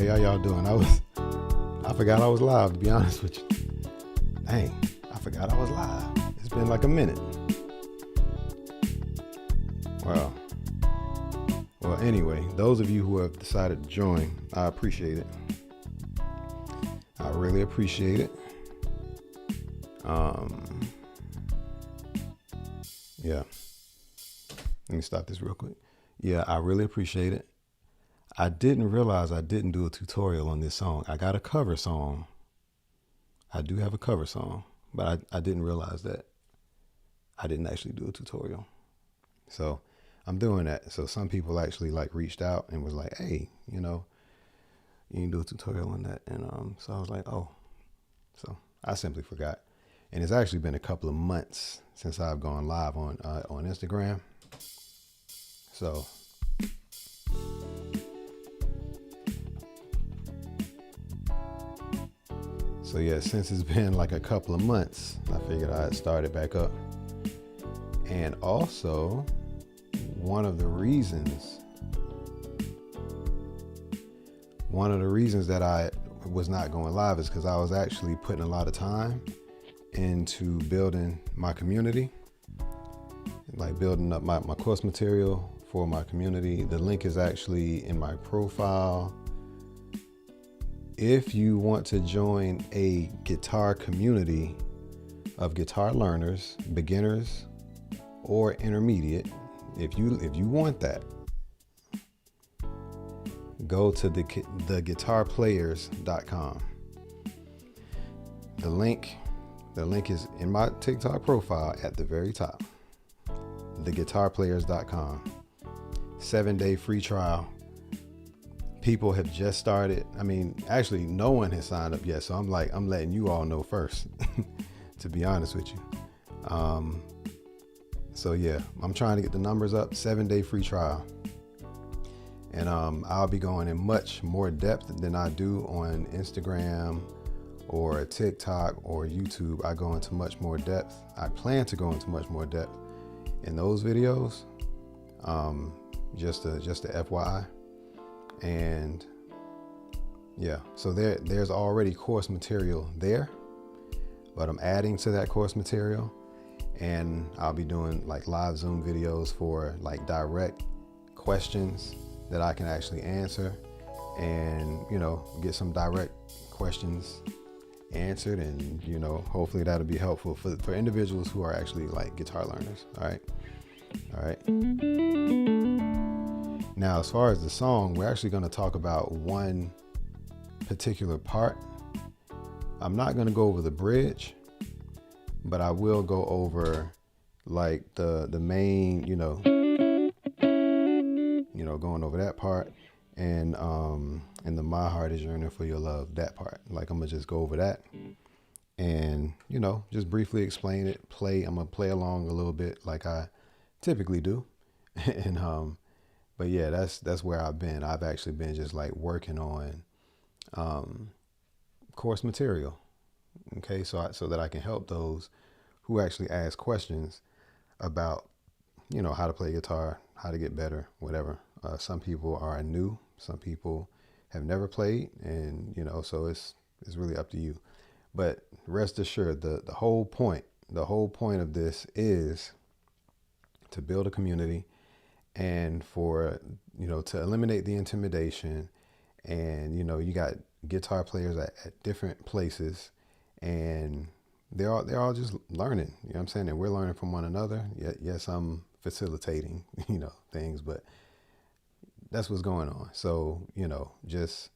Hey, how y'all doing? I forgot I was live, to be honest with you. Dang, I forgot I was live. It's been like a minute. Wow. Well, anyway, those of you who have decided to join, I appreciate it. I really appreciate it. Yeah. Let me stop this real quick. Yeah, I really appreciate it. I didn't realize I didn't do a tutorial on this song. I got a cover song. I do have a cover song, but I didn't realize that I didn't actually do a tutorial. So I'm doing that. So some people actually like reached out and was like, hey, you can do a tutorial on that. And so I was like, oh, so I simply forgot. And it's actually been a couple of months since I've gone live on Instagram. So yeah, since it's been like a couple of months, I figured I'd start it back up. And also, one of the reasons that I was not going live is because I was actually putting a lot of time into building my community, like building up my course material for my community. The link is actually in my profile. If you want to join a guitar community of guitar learners, beginners, or intermediate, if you want that, go to theguitarplayers.com. The link is in my TikTok profile at the very top. Theguitarplayers.com. 7-day free trial. People have just started. I mean, actually, no one has signed up yet. So I'm letting you all know first, to be honest with you. So yeah, I'm trying to get the numbers up. 7-day free trial. And I'll be going in much more depth than I do on Instagram or TikTok or YouTube. I go into much more depth. I plan to go into much more depth in those videos. Just a FYI. And yeah, so there's already course material there, but I'm adding to that course material, and I'll be doing like live Zoom videos for like direct questions that I can actually answer, and get some direct questions answered, and hopefully that'll be helpful for individuals who are actually like guitar learners. All right. Now, as far as the song, we're actually going to talk about one particular part. I'm not going to go over the bridge, but I will go over like the main, going over that part, and the My Heart Is Yearning for Your Love, that part. Like, I'm gonna just go over that, and, just briefly explain it, I'm going to play along a little bit like I typically do. And, but yeah, that's where I've been. I've actually been just like working on, course material. Okay. So that I can help those who actually ask questions about, how to play guitar, how to get better, whatever. Some people are new, some people have never played, and, so it's really up to you. But rest assured, the whole point of this is to build a community, and for, to eliminate the intimidation. And, you got guitar players at different places, and they're all just learning, you know what I'm saying? And we're learning from one another. Yes, I'm facilitating, things, but that's what's going on. So, just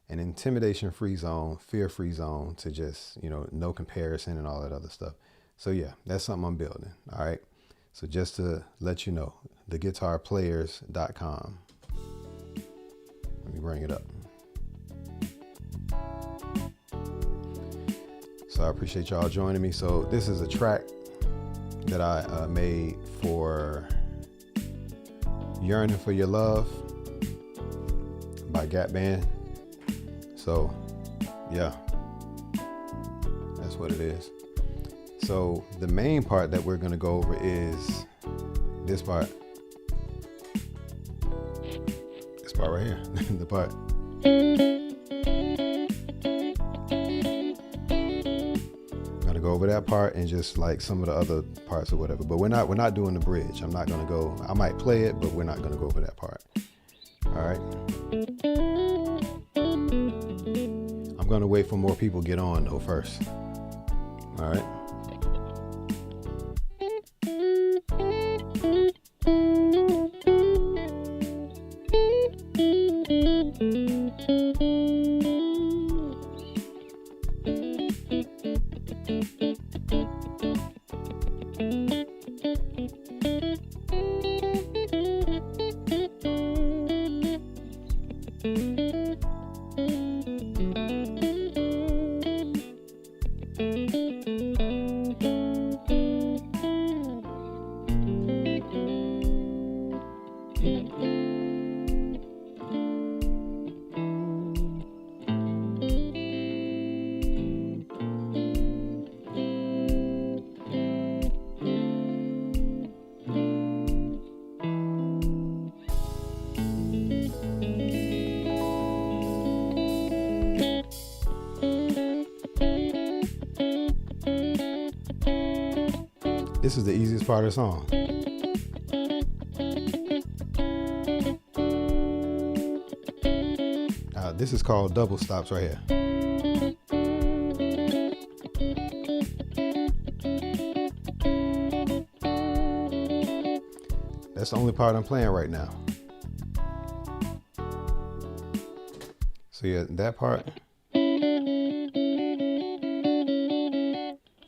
an intimidation-free zone, fear-free zone to just, no comparison and all that other stuff. So yeah, that's something I'm building. All right. So just to let you know, theguitarplayers.com. Let me bring it up. So I appreciate y'all joining me. So this is a track that I made for Yearning for Your Love by Gap Band. So yeah, that's what it is. So the main part that we're going to go over is this part. This part right here. The part. I'm going to go over that part and just like some of the other parts or whatever. But we're not doing the bridge. I'm not going to go. I might play it, but we're not going to go over that part. All right. I'm going to wait for more people to get on though first. All right. This is the easiest part of the song. This is called double stops right here. That's the only part I'm playing right now. So yeah, that part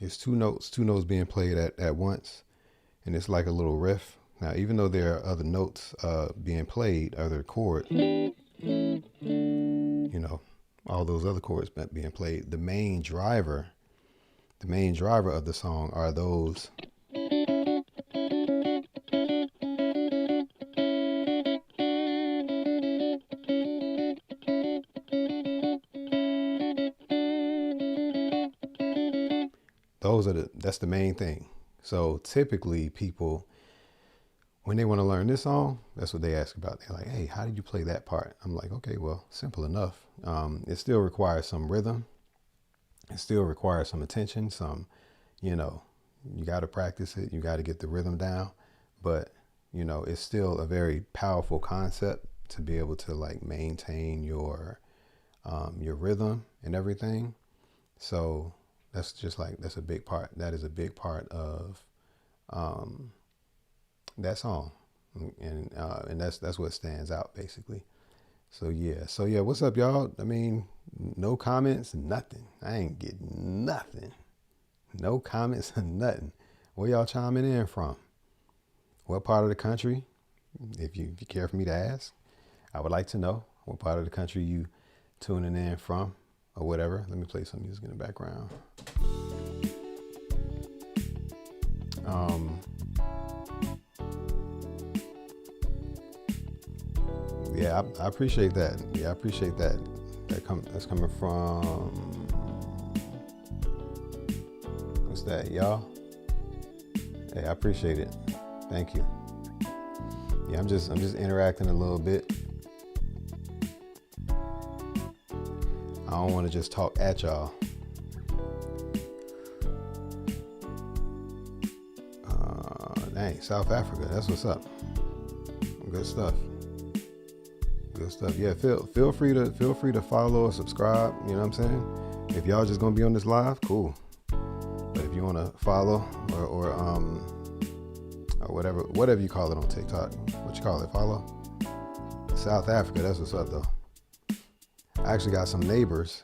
is two notes being played at once, and it's like a little riff. Now, even though there are other notes being played, other chords, all those other chords being played, the main driver of the song are those. That's the main thing. So typically people, when they want to learn this song, that's what they ask about. They're like, hey, how did you play that part? I'm like, okay, well, simple enough. It still requires some rhythm. It still requires some attention. You got to practice it. You got to get the rhythm down. But, it's still a very powerful concept to be able to like maintain your rhythm and everything. So that's a big part. That is a big part of that song, and that's what stands out basically. So yeah, what's up, y'all? I mean, no comments, nothing. I ain't getting nothing. No comments or nothing. Where y'all chiming in from? What part of the country? If you care for me to ask, I would like to know what part of the country you tuning in from. or whatever. Let me play some music in the background. Yeah, I appreciate that. Yeah, I appreciate that. That's coming from, what's that, y'all? Hey, I appreciate it. Thank you. Yeah, I'm just interacting a little bit. I don't want to just talk at y'all. Dang, South Africa, that's what's up. Good stuff. Good stuff. Yeah, feel free to follow or subscribe. You know what I'm saying? If y'all just gonna be on this live, cool. But if you want to follow or whatever you call it on TikTok, what you call it? Follow. South Africa, that's what's up though. I actually got some neighbors.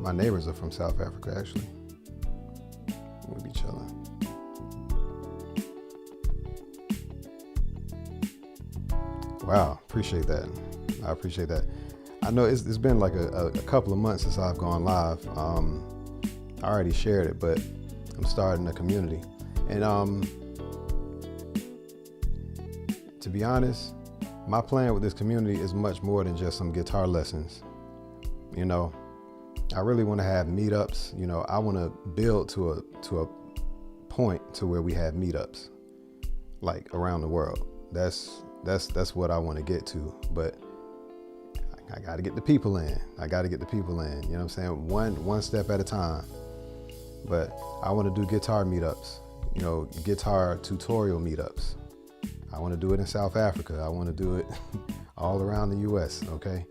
My neighbors are from South Africa actually. We'll be chilling. Wow, appreciate that. I appreciate that. I know it's been like a couple of months since I've gone live. I already shared it, but I'm starting a community. And to be honest, my plan with this community is much more than just some guitar lessons. You know, I really want to have meetups. You know, I want to build to a point to where we have meetups like around the world. That's what I want to get to, but I got to get the people in. You know what I'm saying? One step at a time. But I want to do guitar meetups, you know, guitar tutorial meetups. I want to do it in South Africa. I want to do it all around the US, okay?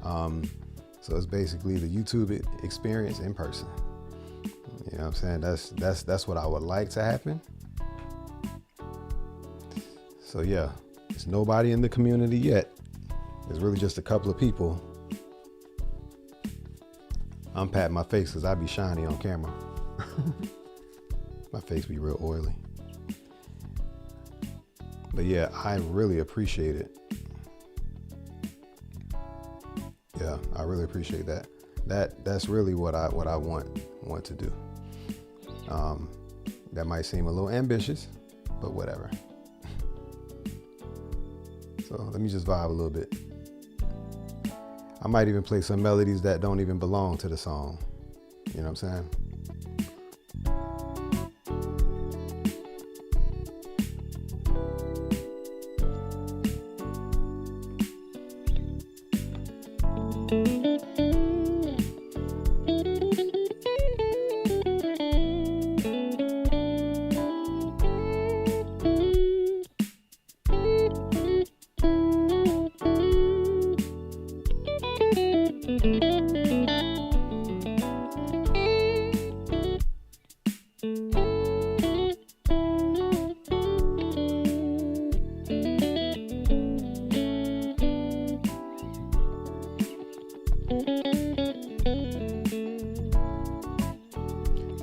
So it's basically the YouTube experience in person. You know what I'm saying? That's what I would like to happen. So yeah, there's nobody in the community yet. There's really just a couple of people. I'm patting my face because I be shiny on camera. My face be real oily. But yeah, I really appreciate it. Yeah, I really appreciate that. That's really what I want to do. That might seem a little ambitious, but whatever. So let me just vibe a little bit. I might even play some melodies that don't even belong to the song. You know what I'm saying?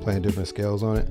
Playing different scales on it.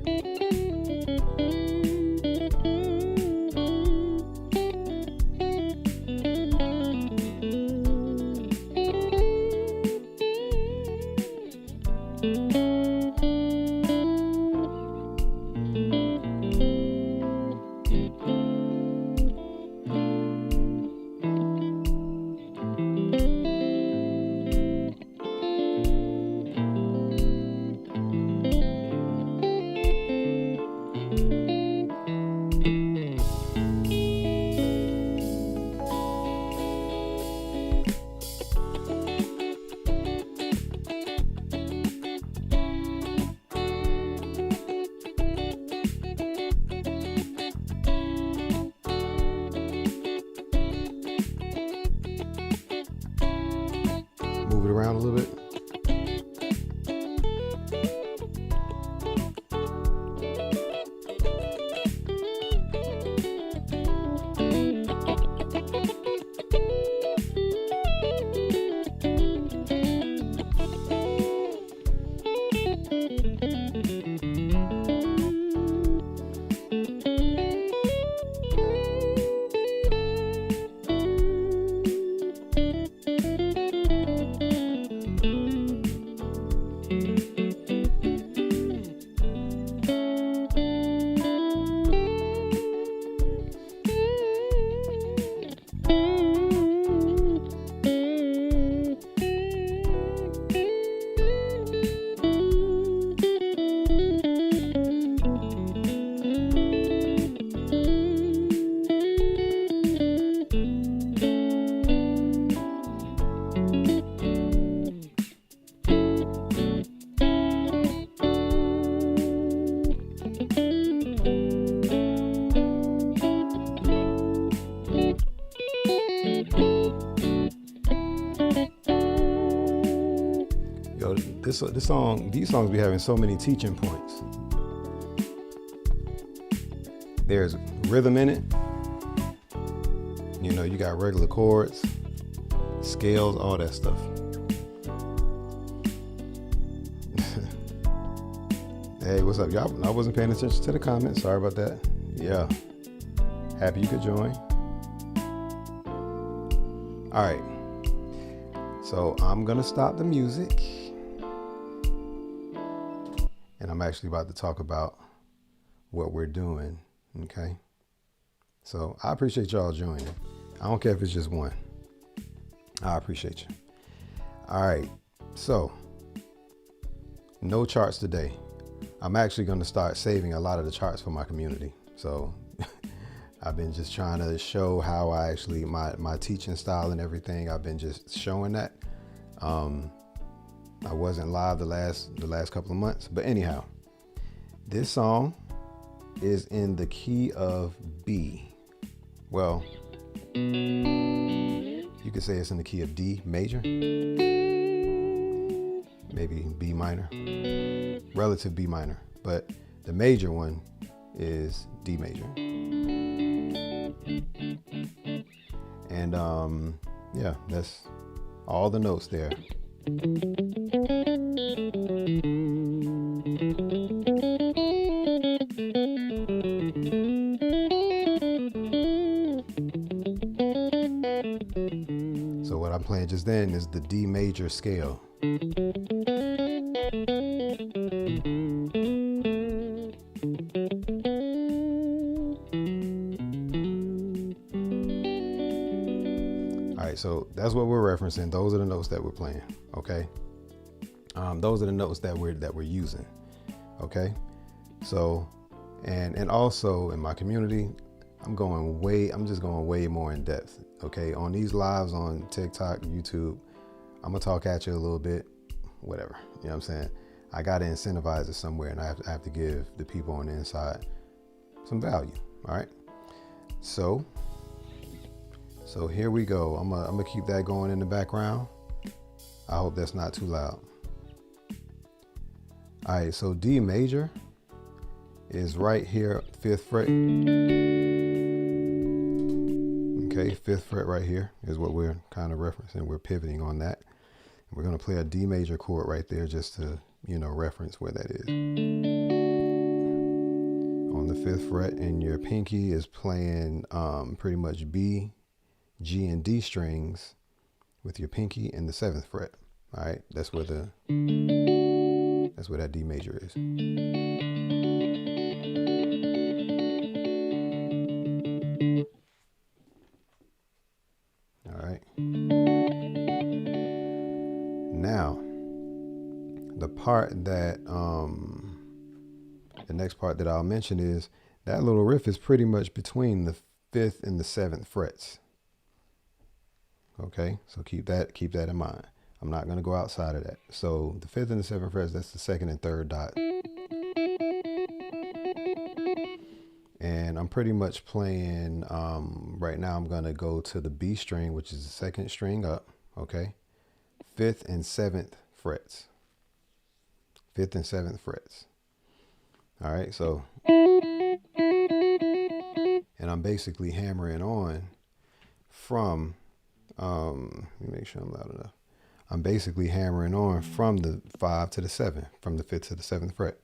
these songs be having so many teaching points. There's rhythm in it. You know, you got regular chords, scales, all that stuff. Hey, what's up, y'all? I wasn't paying attention to the comments. Sorry about that. Yeah. Happy you could join. All right. So I'm going to stop the music. And I'm actually about to talk about what we're doing. Okay. So I appreciate y'all joining. I don't care if it's just one. I appreciate you. All right. So no charts today. I'm actually going to start saving a lot of the charts for my community. So I've been just trying to show how I actually, my teaching style and everything. I've been just showing that. I wasn't live the last couple of months, but anyhow, this song is in the key of B. Well, you could say it's in the key of D major, maybe B minor, relative B minor, but the major one is D major. And yeah, that's all the notes there. So what I'm playing just then is the D major scale. So that's what we're referencing. Those are the notes that we're playing. Okay. Those are the notes that we're using. Okay. So, and also in my community, I'm just going way more in depth. Okay. On these lives on TikTok, YouTube, I'm gonna talk at you a little bit, whatever. You know what I'm saying? I got to incentivize it somewhere, and I have to give the people on the inside some value. All right. So here we go. I'm gonna keep that going in the background. I hope that's not too loud. All right, so D major is right here, 5th fret. Okay, 5th fret right here is what we're kind of referencing. We're pivoting on that. We're gonna play a D major chord right there just to, reference where that is. On the 5th fret, and your pinky is playing pretty much B, G, and D strings with your pinky in the 7th fret. All right, that's where that D major is. All right. Now, the next part that I'll mention is that little riff is pretty much between the 5th and the 7th frets. Okay, so keep that in mind. I'm not going to go outside of that. So the 5th and the 7th frets, that's the 2nd and 3rd dot. And I'm pretty much playing, right now I'm going to go to the B string, which is the 2nd string up. Okay, 5th and 7th frets. 5th and 7th frets. All right, so, and I'm basically hammering on from, let me make sure I'm loud enough. I'm basically hammering on from the 5 to the 7, from the 5th to the 7th fret.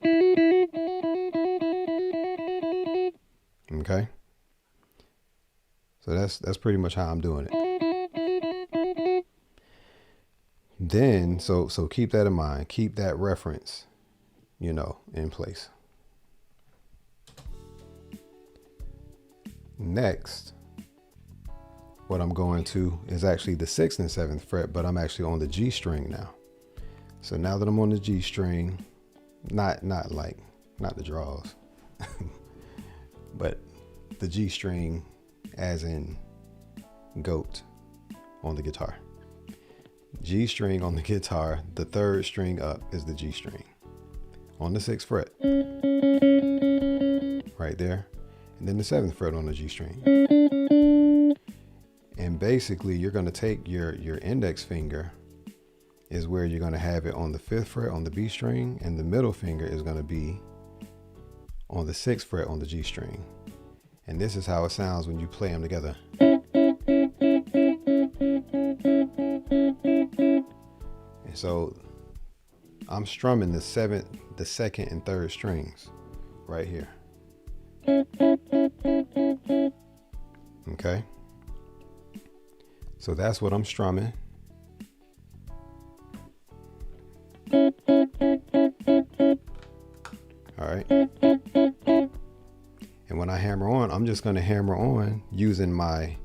Okay. So that's pretty much how I'm doing it. Then, so keep that in mind. Keep that reference, in place. Next, what I'm going to is actually the 6th and 7th fret, but I'm actually on the G string now. So now that I'm on the G string, not the draws, but the G string as in goat on the guitar. G string on the guitar, the 3rd string up is the G string on the 6th fret, right there, and then the 7th fret on the G string. And basically you're going to take your index finger is where you're going to have it on the 5th fret on the B string, and the middle finger is going to be on the 6th fret on the G string. And this is how it sounds when you play them together. And so I'm strumming the 7th, the 2nd, and 3rd strings right here. Okay. So that's what I'm strumming. All right. And when I hammer on, I'm just going to hammer on using my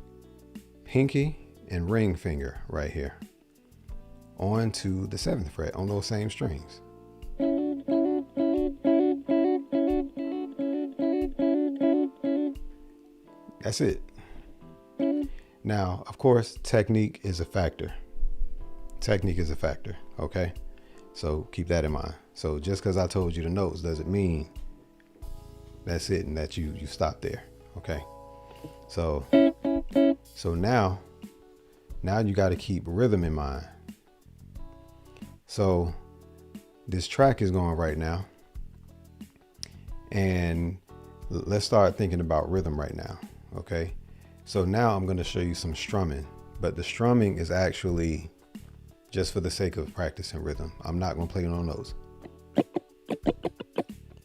pinky and ring finger right here onto the 7th fret on those same strings. That's it. Now, of course, technique is a factor. Technique is a factor, okay? So keep that in mind. So just because I told you the notes doesn't mean that's it and that you stop there, okay? So now you got to keep rhythm in mind. So this track is going right now, and let's start thinking about rhythm right now, okay? So now I'm going to show you some strumming, but the strumming is actually just for the sake of practicing rhythm. I'm not going to play no notes.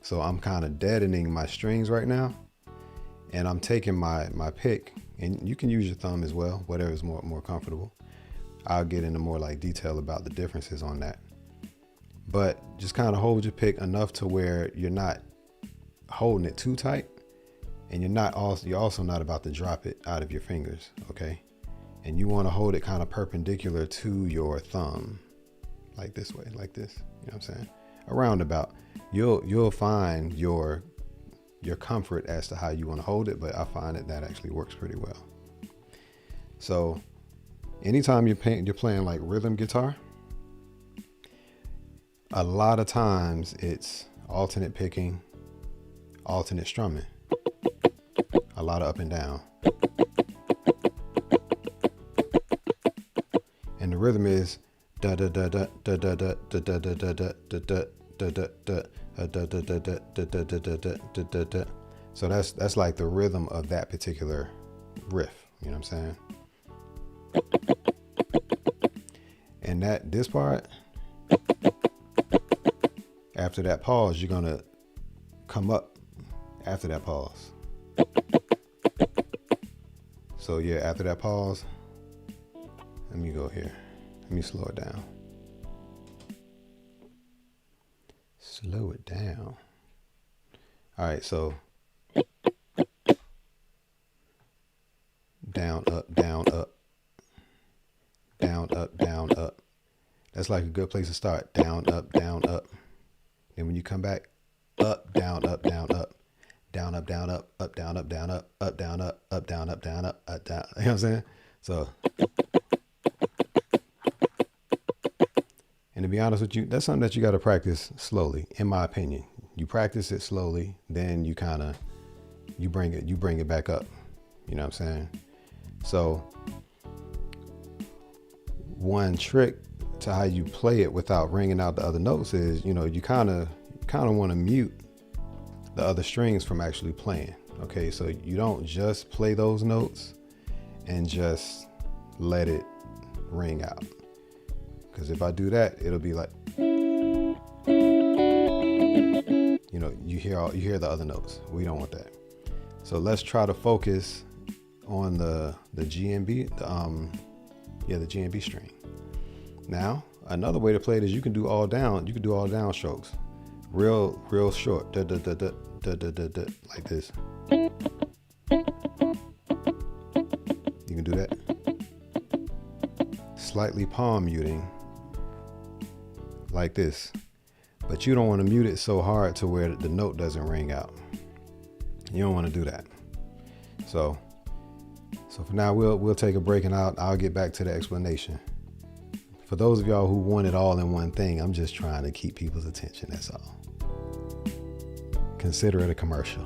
So I'm kind of deadening my strings right now, and I'm taking my pick, and you can use your thumb as well, whatever is more comfortable. I'll get into more like detail about the differences on that. But just kind of hold your pick enough to where you're not holding it too tight, and you're also not about to drop it out of your fingers, okay? And you want to hold it kind of perpendicular to your thumb, like this way, like this. You know what I'm saying? A roundabout. You'll find your comfort as to how you want to hold it, but I find that actually works pretty well. So anytime you're playing like rhythm guitar, a lot of times it's alternate picking, alternate strumming, a lot of up and down. And the rhythm is da da da da da da da da da da da da da da da. So that's like the rhythm of that particular riff, you know what I'm saying? And this part, after that pause, you're gonna come up after that pause. So yeah, after that pause, let me go here. Let me slow it down. Slow it down. All right, so down, up, down, up, down, up, down, up. That's like a good place to start. Down, up, down, up. Then when you come back, up, down, up, down, up, down, up, down, up, down, up, down, up, down, up, down, up, down, up, down. You know what I'm saying? So, and to be honest with you, that's something that you got to practice slowly, in my opinion. You practice it slowly, then you bring it back up. You know what I'm saying? So one trick to how you play it without ringing out the other notes is, you kind of want to mute the other strings from actually playing. Okay, so you don't just play those notes and just let it ring out. Because if I do that, it'll be like, you hear the other notes. We don't want that. So let's try to focus on the G and B, the G and B string. Now, another way to play it is you can do all down. You can do all down strokes, real short, da da da da da da da da, like this. You can do that. Slightly palm muting, like this. But you don't want to mute it so hard to where the note doesn't ring out. You don't want to do that. So for now, we'll take a break, and I'll get back to the explanation. For those of y'all who want it all in one thing, I'm just trying to keep people's attention, that's all. Consider it a commercial.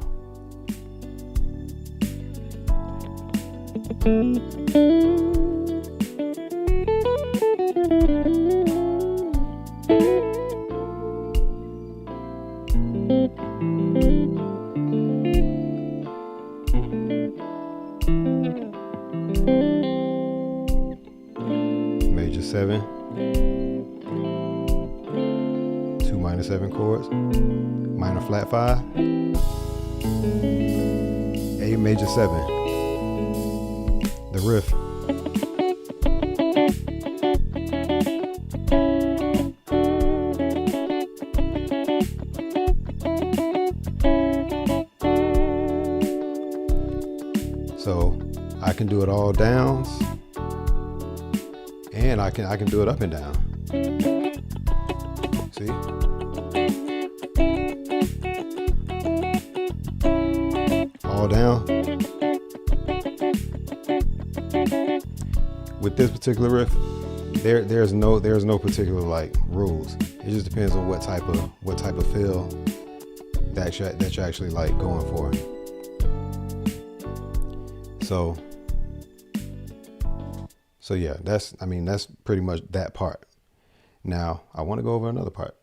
7, 2 minor 7 chords, minor flat 5, A major 7, the riff. So I can do it all downs, and I can do it up and down. See? All down. With this particular riff, there's no particular like rules. It just depends on what type of feel that you're actually like going for. So yeah, that's pretty much that part. Now I want to go over another part,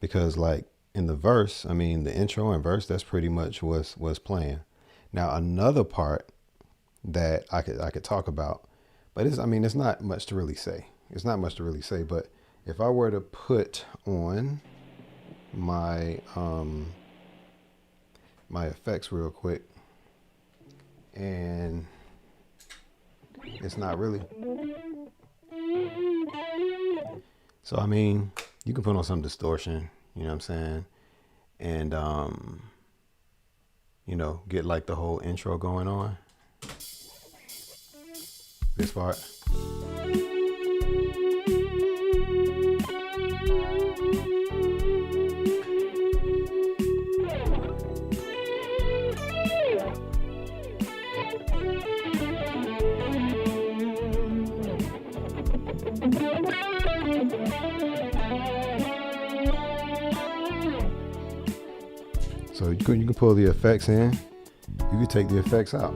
because like in the verse, the intro and verse, that's pretty much what's playing. Now another part that I could talk about, but it's not much to really say. It's not much to really say, but if I were to put on my my effects real quick, and it's not really. So you can put on some distortion, you know what I'm saying? And get like the whole intro going on. This part. So you can pull the effects in. You can take the effects out.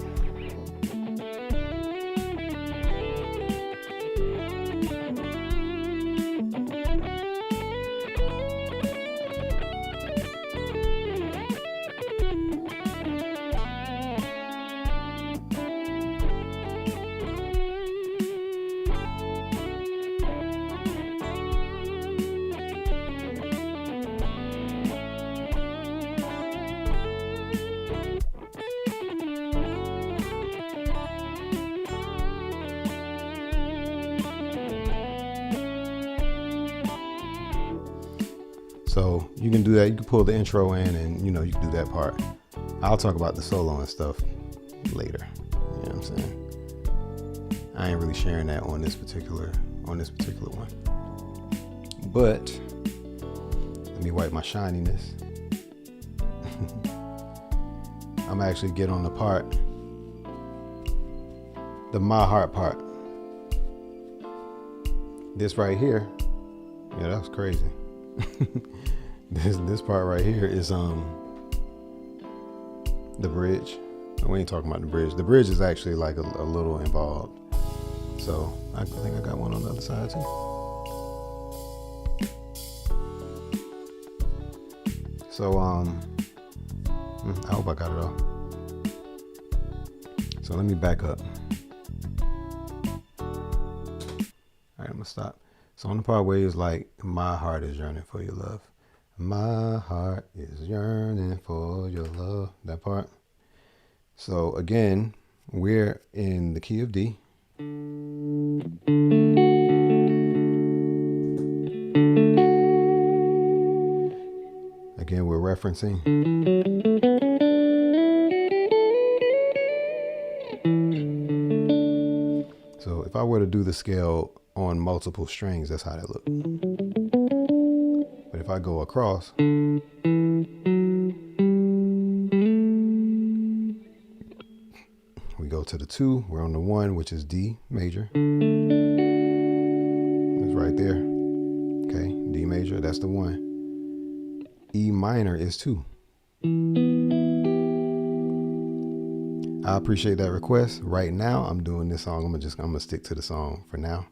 So you can do that. You can pull the intro in, and you can do that part. I'll talk about the solo and stuff later. You know what I'm saying? I ain't really sharing that on this particular one. But let me wipe my shininess. I'm actually get on the part, the my heart part. This right here, yeah, that was crazy. This part right here is the bridge. We ain't talking about the bridge. The bridge is actually like a little involved. So I think I got one on the other side too. So I hope I got it all. So let me back up. All right, I'm gonna stop. So on the part where it's like, my heart is yearning for your love. My heart is yearning for your love. That part. So again, we're in the key of D. Again, we're referencing. So if I were to do the scale on multiple strings, that's how that look. But if I go across, we go to the 2, we're on the 1, which is D major. It's right there. Okay, D major, that's the 1. E minor is 2. I appreciate that request. Right now, I'm doing this song. I'm gonna stick to the song for now.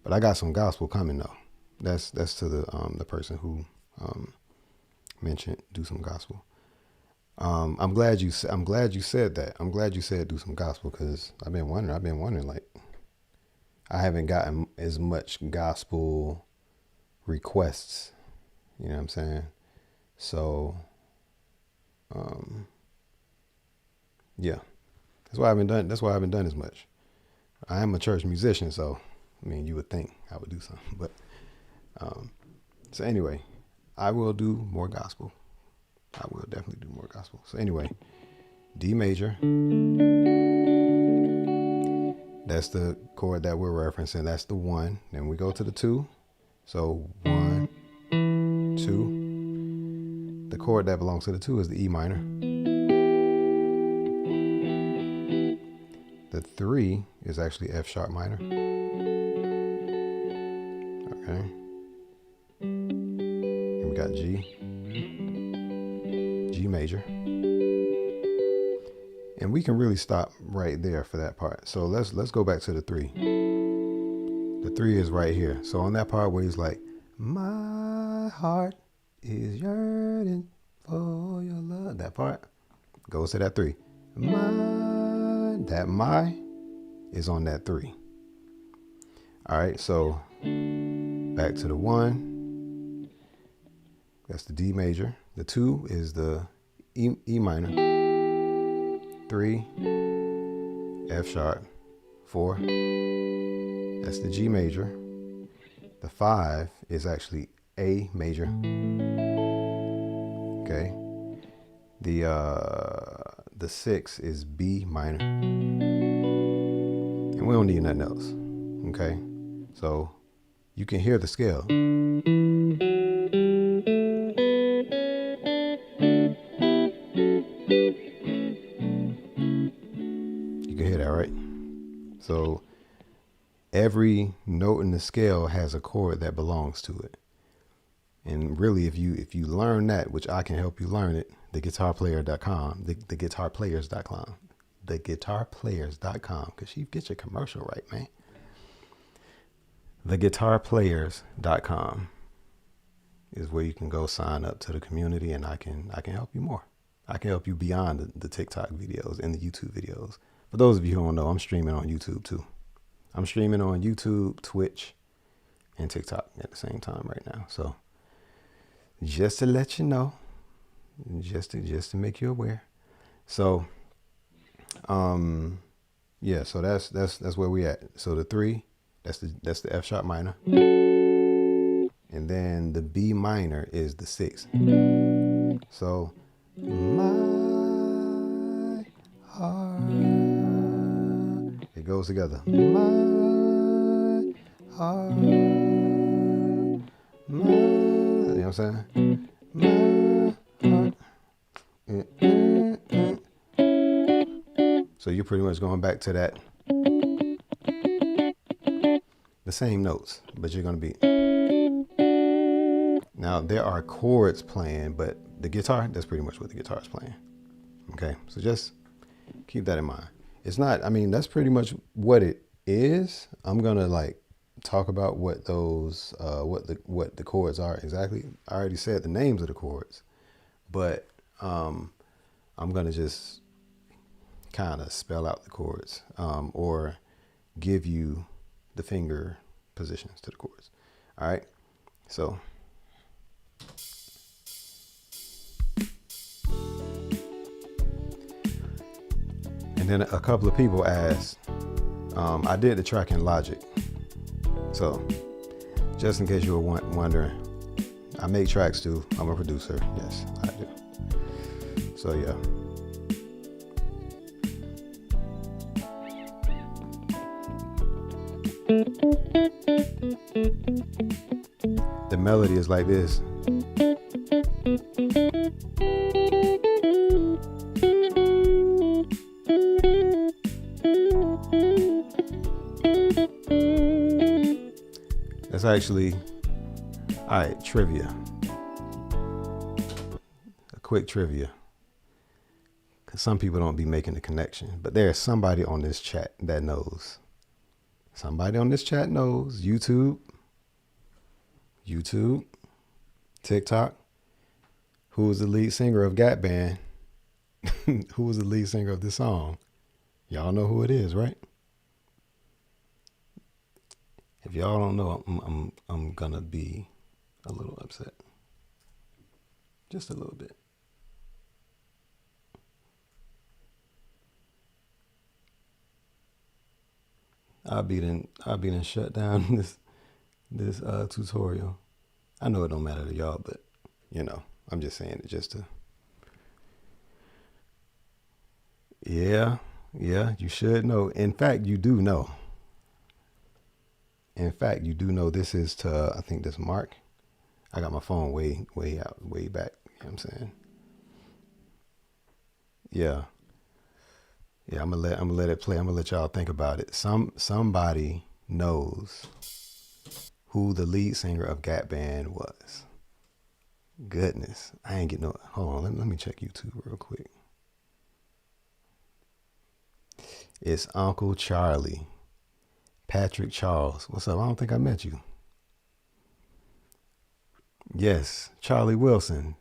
But I got some gospel coming though. That's to the person who mentioned do some gospel. I'm glad you said that. I'm glad you said do some gospel, because I've been wondering like, I haven't gotten as much gospel requests. You know what I'm saying? So, yeah, that's why I haven't done. That's why I haven't done as much. I am a church musician, so I mean, you would think I would do something, but so anyway, I will do more gospel. I will definitely do more gospel. So anyway, D major. That's the chord that we're referencing. That's the 1. Then we go to the 2. So 1, 2. The chord that belongs to the 2 is the E minor. The 3 is actually F sharp minor. Okay. And we got G. G major. And we can really stop right there for that part. So let's go back to the 3. The 3 is right here. So on that part where he's like, my heart is yearning for your love. That part goes to that 3. That my is on that 3. All right, so back to the 1. That's the D major. The 2 is the E minor. 3, F sharp. 4, that's the G major. The 5 is actually A major. Okay. The 6 is B minor. And we don't need nothing else. Okay. So you can hear the scale. So every note in the scale has a chord that belongs to it. And really, if you learn that, which I can help you learn it, theguitarplayer.com, theguitarplayers.com, theguitarplayers.com, because you get your commercial right, man. Theguitarplayers.com is where you can go sign up to the community, and I can help you more. I can help you beyond the TikTok videos and the YouTube videos. For those of you who don't know, I'm streaming on YouTube too. I'm streaming on YouTube, Twitch, and TikTok at the same time right now. So just to let you know, just to make you aware. So yeah, so that's where we at. So the 3, that's the F sharp minor. And then the B minor is the 6. So my heart, it goes together. My heart, you know what I'm saying? My heart. So you're pretty much going back to that, the same notes, but you're going to be. Now there are chords playing, but the guitar, that's pretty much what the guitar is playing. Okay, so just keep that in mind. It's not, I mean, that's pretty much what it is. I'm gonna like talk about what those, what the chords are exactly. I already said the names of the chords, but I'm gonna just kind of spell out the chords, or give you the finger positions to the chords. All right, so. And then a couple of people asked, I did the track in Logic. So just in case you were wondering, I make tracks too. I'm a producer. Yes, I do. So yeah. The melody is like this. That's actually, all right, trivia. A quick trivia. Because some people don't be making the connection, but there's somebody on this chat that knows. Somebody on this chat knows. YouTube, TikTok. Who was the lead singer of Gap Band? Who was the lead singer of this song? Y'all know who it is, right? If y'all don't know, I'm gonna be a little upset, just a little bit. I'll be then shut down this tutorial. I know it don't matter to y'all, but I'm just saying it just to. Yeah, you should know. In fact, you do know. This is to, I think, this Mark. I got my phone way out, way back. You know what I'm saying? Yeah. Yeah, I'm gonna let it play. I'm gonna let y'all think about it. Somebody knows who the lead singer of Gap Band was. Goodness, I ain't getting no. Hold on, let me check YouTube real quick. It's Uncle Charlie, Patrick Charles. What's up? I don't think I met you. Yes, Charlie Wilson.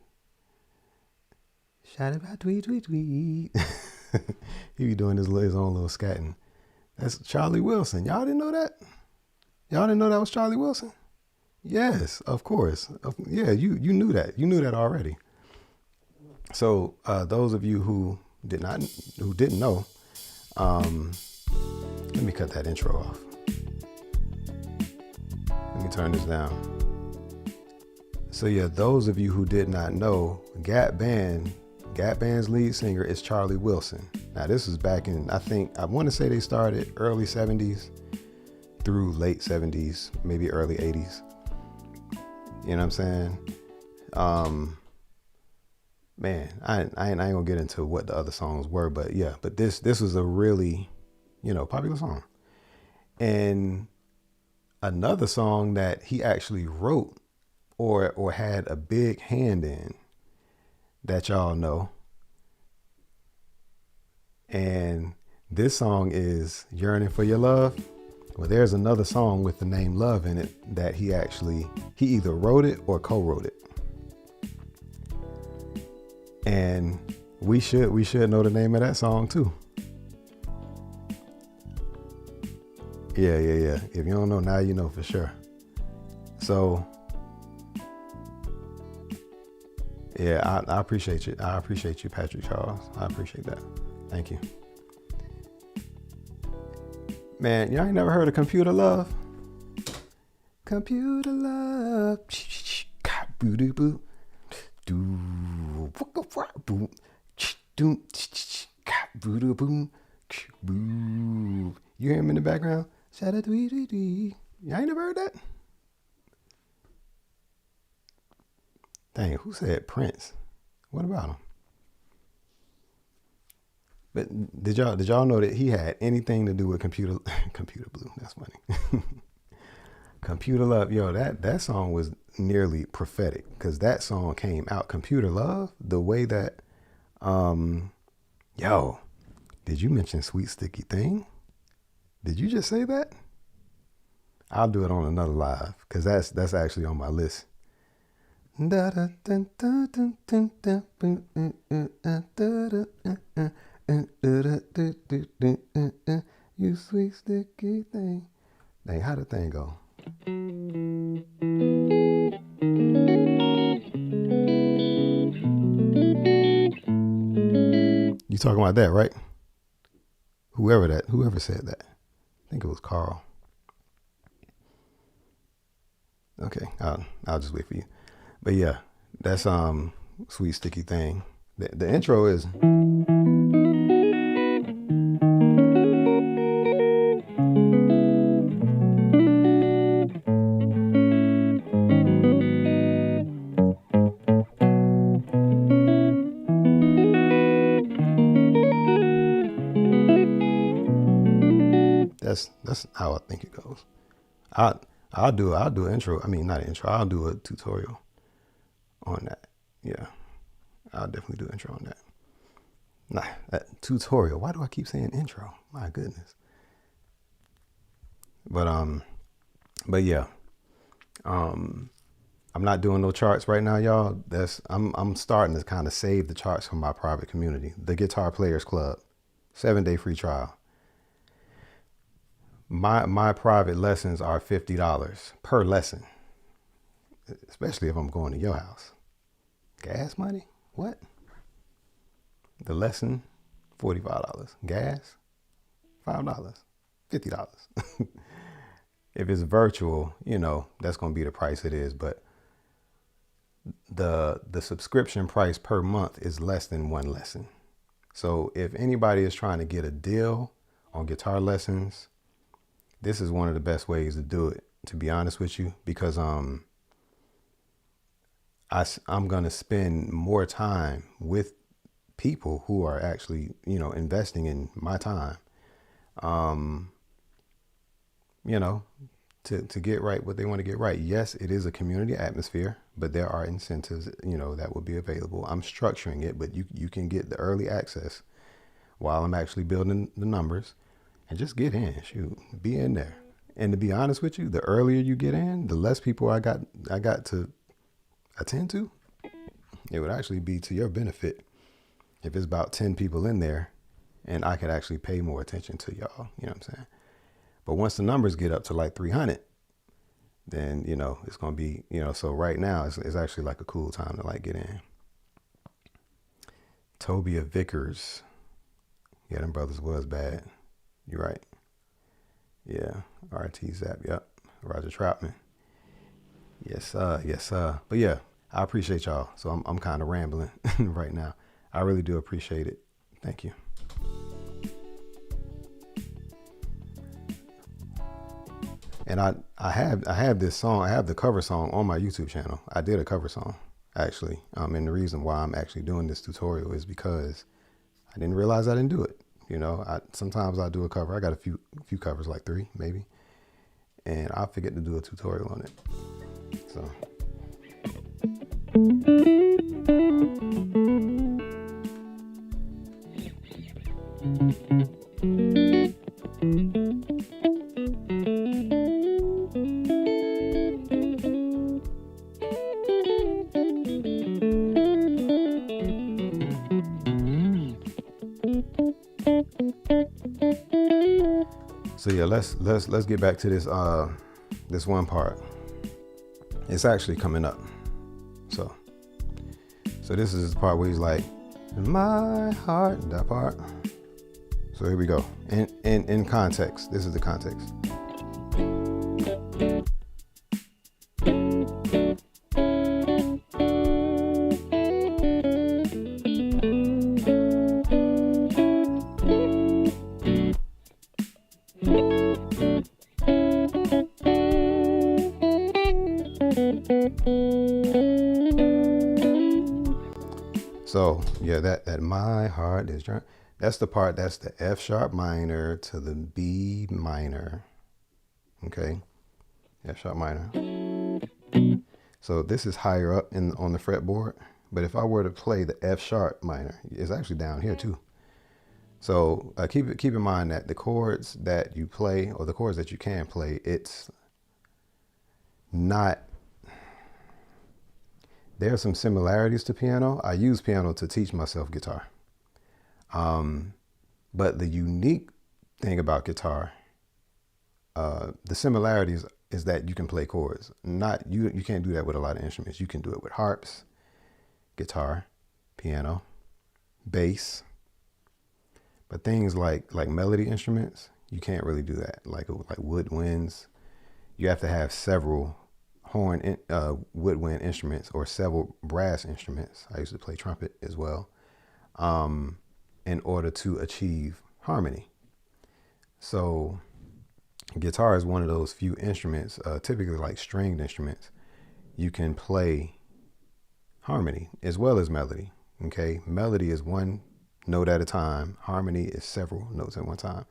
Shout about tweet. He be doing his own little scatting. That's Charlie Wilson. Y'all didn't know that? Y'all didn't know that was Charlie Wilson? Yes, of course. Yeah, you knew that. You knew that already. So those of you who didn't know, let me cut that intro off. Let me turn this down. So yeah, those of you who did not know, Gap Band's lead singer is Charlie Wilson. Now this was back in, I want to say they started early 70s through late 70s, maybe early 80s. You know what I'm saying? Man, I ain't gonna get into what the other songs were, but yeah, but this was a really, popular song. And another song that he actually wrote or had a big hand in that y'all know. And this song is Yearning for Your Love. Well, there's another song with the name Love in it that he either wrote it or co-wrote it. And we should know the name of that song too. Yeah. If you don't know, now you know for sure. So yeah, I appreciate you. I appreciate you, Patrick Charles. I appreciate that. Thank you. Man, y'all ain't never heard of Computer Love? Computer Love. You hear him in the background? Y'all ain't never heard that? Dang, who said Prince? What about him? But did y'all know that he had anything to do with Computer Blue? That's funny. Computer Love, yo, that song was nearly prophetic because that song came out. Computer Love, the way that, yo, did you mention Sweet Sticky Thing? Did you just say that? I'll do it on another live because that's actually on my list. You sweet sticky thing. Dang, how the thing go? You talking about that, right? Whoever said that. I think it was Carl. Okay, I'll just wait for you. But yeah, that's Sweet Sticky Thing. The intro is that's how I think it goes. I'll do an intro. I mean, not an intro. I'll do a tutorial on that. Yeah, I'll definitely do an intro on that. Nah, that tutorial. Why do I keep saying intro? My goodness. But yeah, I'm not doing no charts right now, y'all. I'm starting to kind of save the charts for my private community, the Guitar Players Club, 7-day free trial. My private lessons are $50 per lesson, especially if I'm going to your house. Gas money? What? The lesson, $45. Gas, $5. $50. If it's virtual, that's going to be the price it is. But the subscription price per month is less than one lesson. So if anybody is trying to get a deal on guitar lessons, this is one of the best ways to do it, to be honest with you, because I'm going to spend more time with people who are actually, investing in my time, to get right what they want to get right. Yes, it is a community atmosphere, but there are incentives, that will be available. I'm structuring it, but you can get the early access while I'm actually building the numbers, and just get in, be in there. And to be honest with you, the earlier you get in, the less people I got to attend to. It would actually be to your benefit if it's about 10 people in there and I could actually pay more attention to y'all. You know what I'm saying? But once the numbers get up to like 300, then, it's going to be, so right now it's actually like a cool time to like get in. Tobia Vickers. Yeah, them brothers was bad. You're right. Yeah. RT Zap. Yep. Roger Troutman. Yes, sir. Yes, sir. But yeah, I appreciate y'all. So I'm kind of rambling right now. I really do appreciate it. Thank you. And I have this song. I have the cover song on my YouTube channel. I did a cover song, actually. And the reason why I'm actually doing this tutorial is because I didn't realize I didn't do it. Sometimes I do a cover. I got a few covers, like 3 maybe, and I forget to do a tutorial on it. So. So yeah, let's get back to this one part. It's actually coming up. So this is the part where he's like, my heart, that part. So here we go. In context, this is the context. So yeah, that my heart is drunk. That's the part, that's the F sharp minor to the B minor. Okay. F sharp minor. So this is higher up on the fretboard, but if I were to play the F sharp minor, it's actually down here too. So keep in mind that the chords that you play, or the chords that you can play, it's not. There are some similarities to piano. I use piano to teach myself guitar. But the unique thing about guitar, the similarities is that you can play chords. You can't do that with a lot of instruments. You can do it with harps, guitar, piano, bass. But things like melody instruments, you can't really do that. Like woodwinds, you have to have several woodwind instruments or several brass instruments. I used to play trumpet as well, in order to achieve harmony. So guitar is one of those few instruments, typically like stringed instruments, you can play harmony as well as melody. Okay, melody is one note at a time. Harmony is several notes at one time.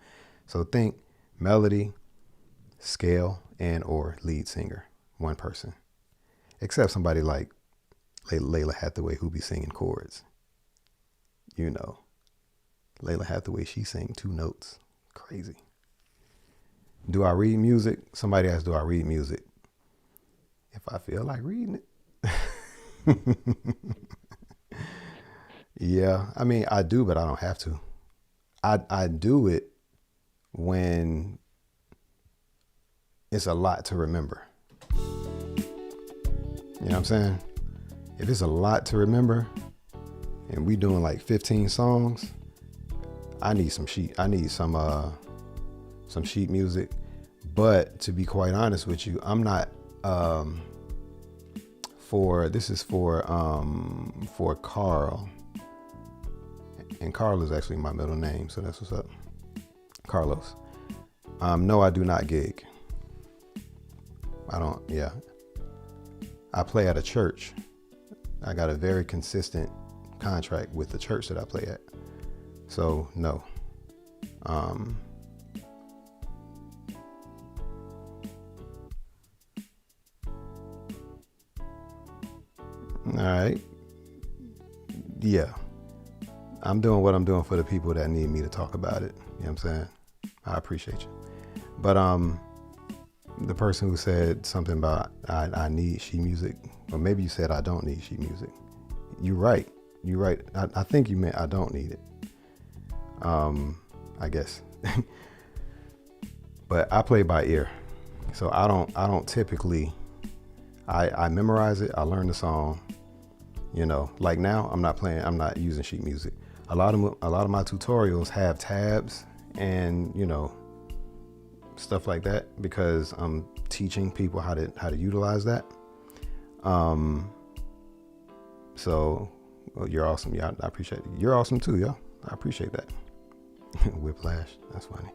So think melody, scale, and or lead singer. One person, except somebody like Layla Hathaway, who be singing chords. Layla Hathaway, she sang 2 notes. Crazy. Do I read music? Somebody asked, do I read music? If I feel like reading it. Yeah, I mean, I do, but I don't have to. I do it when it's a lot to remember. You know what I'm saying? If it's a lot to remember and we doing like 15 songs, I need some sheet music. But to be quite honest with you, I'm not this is for Carl. And Carl is actually my middle name, so that's what's up. Carlos. No, I do not gig. I play at a church. I got a very consistent contract with the church that I play at. So no. All right. Yeah. I'm doing what I'm doing for the people that need me to talk about it. You know what I'm saying? I appreciate you. But the person who said something about I need sheet music, or maybe you said I don't need sheet music. You're right. I think you meant I don't need it. I guess. But I play by ear. So I don't typically I memorize it, I learn the song. You know, like now I'm not using sheet music. A lot of my tutorials have tabs and, you know, stuff like that because I'm teaching people how to utilize that. So well, you're awesome. Yeah, I appreciate it. You're awesome too, yo. I appreciate that. Whiplash. That's funny.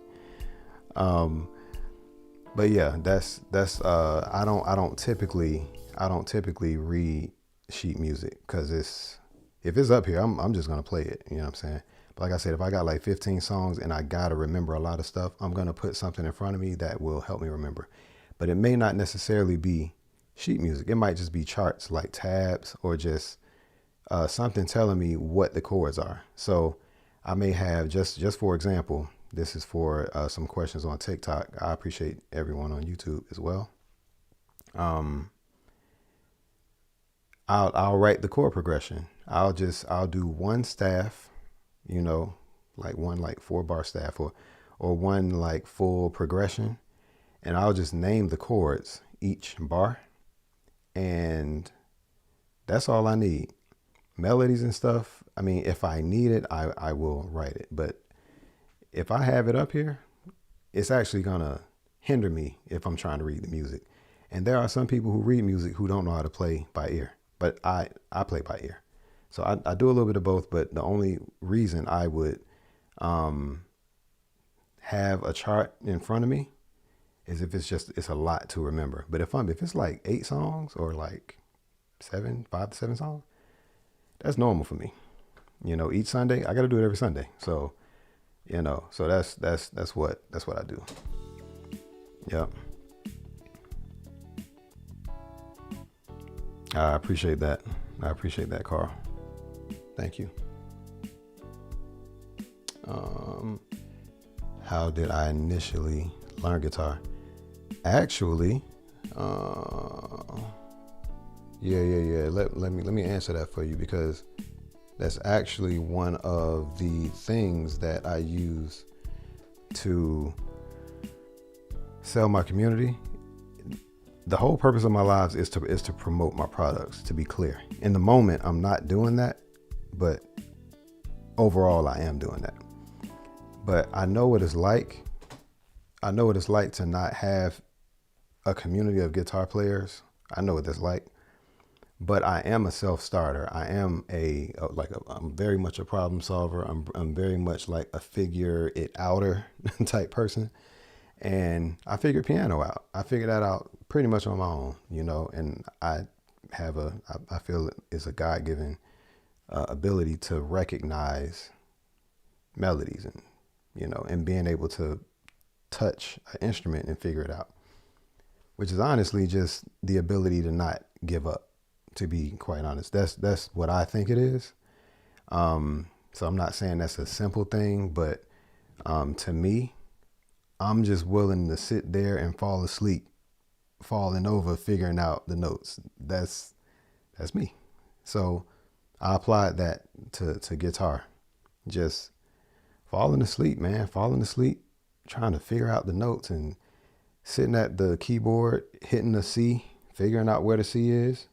But yeah, that's I don't typically read sheet music because if it's up here, I'm just gonna play it. You know what I'm saying? But like I said, if I got like 15 songs and I gotta remember a lot of stuff, I'm gonna put something in front of me that will help me remember. But it may not necessarily be sheet music. It might just be charts like tabs or just something telling me what the chords are. So I may have just for example, this is for some questions on TikTok. I appreciate everyone on YouTube as well. I'll write the chord progression. I'll do one staff, you know, like one 4-bar staff or one like full progression, and I'll just name the chords each bar, and that's all I need. Melodies and stuff, I mean, if I need it, I will write it. But if I have it up here, it's actually gonna hinder me if I'm trying to read the music. And there are some people who read music who don't know how to play by ear. But I play by ear. So I do a little bit of both, but the only reason I would have a chart in front of me is if it's a lot to remember. But if it's like 8 songs or like 5 to 7 songs, that's normal for me. You know, each Sunday, I got to do it every Sunday. So, you know, so that's what I do. Yep. I appreciate that. Carl. Thank you. How did I initially learn guitar? Actually, yeah. Let me answer that for you because that's actually one of the things that I use to sell my community. The whole purpose of my lives is to promote my products, to be clear. In the moment, I'm not doing that, but overall, I am doing that. But I know what it's like. I know what it's like to not have a community of guitar players. I know what that's like. But I am a self-starter. I am I'm very much a problem solver. I'm very much like a figure it outer type person. And I figured piano out. I figured that out pretty much on my own, you know, and I feel it's a God-given ability to recognize melodies and, you know, and being able to touch an instrument and figure it out, which is honestly just the ability to not give up, to be quite honest. That's what I think it is. So I'm not saying that's a simple thing, but to me, I'm just willing to sit there and fall asleep, falling over, figuring out the notes. That's me. So I applied that to guitar. Just falling asleep, man. Falling asleep, trying to figure out the notes and sitting at the keyboard, hitting the C, figuring out where the C is,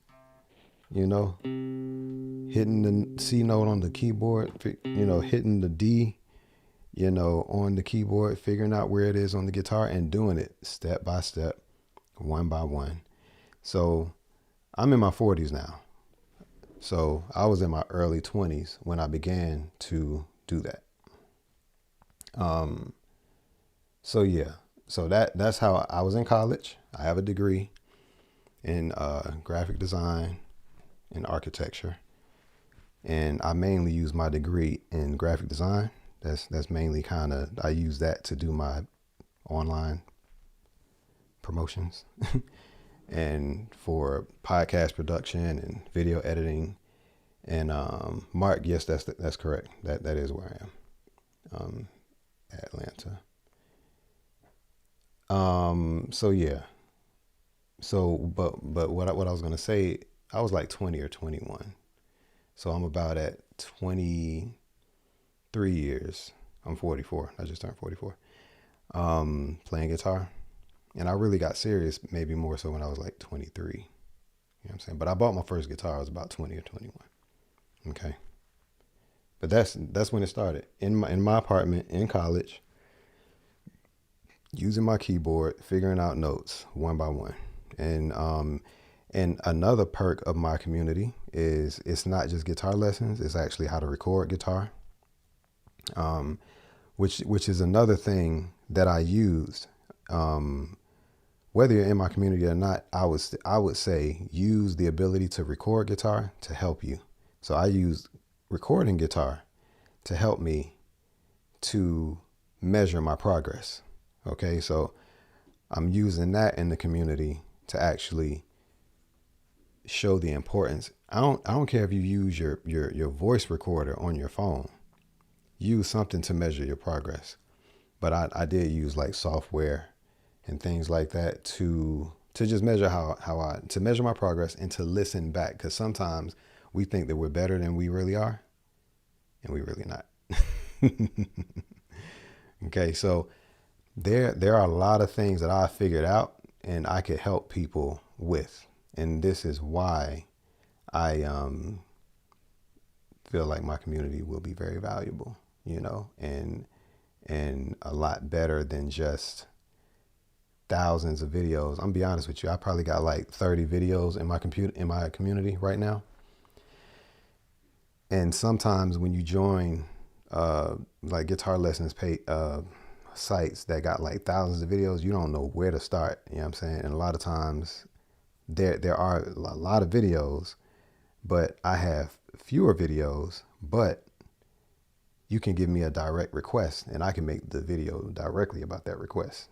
you know, hitting the C note on the keyboard, you know, hitting the D, you know, on the keyboard, figuring out where it is on the guitar and doing it step by step, one by one. So I'm in my 40s now. So I was in my early 20s when I began to do that. So yeah, so that's how I was in college. I have a degree in graphic design and architecture, and I mainly use my degree in graphic design. That's mainly kind of, I use that to do my online promotions and for podcast production and video editing. And Mark, yes, that's correct. That is where I am. Atlanta. So yeah. So but what I was gonna say, I was like 20 or 21. So I'm about at 23 years. I'm 44. I just turned 44. Playing guitar. And I really got serious maybe more so when I was like 23. You know what I'm saying? But I bought my first guitar, I was about 20 or 21. Okay. But that's when it started. In my apartment in college, using my keyboard, figuring out notes one by one. And another perk of my community is it's not just guitar lessons, it's actually how to record guitar. Which is another thing that I used. Whether you're in my community or not, I would say use the ability to record guitar to help you. So I used recording guitar to help me to measure my progress. Okay, so I'm using that in the community to actually show the importance. I don't care if you use your voice recorder on your phone. Use something to measure your progress. But I did use like software and things like that to just measure to measure my progress and to listen back. Because sometimes we think that we're better than we really are, and we really not. Okay, so there are a lot of things that I figured out and I could help people with. And this is why I feel like my community will be very valuable, you know, and a lot better than just thousands of videos. I'm gonna be honest with you, I probably got like 30 videos in my community right now. And sometimes when you join like guitar lessons sites that got like thousands of videos, you don't know where to start. You know what I'm saying? And a lot of times there are a lot of videos, but I have fewer videos, but you can give me a direct request and I can make the video directly about that request.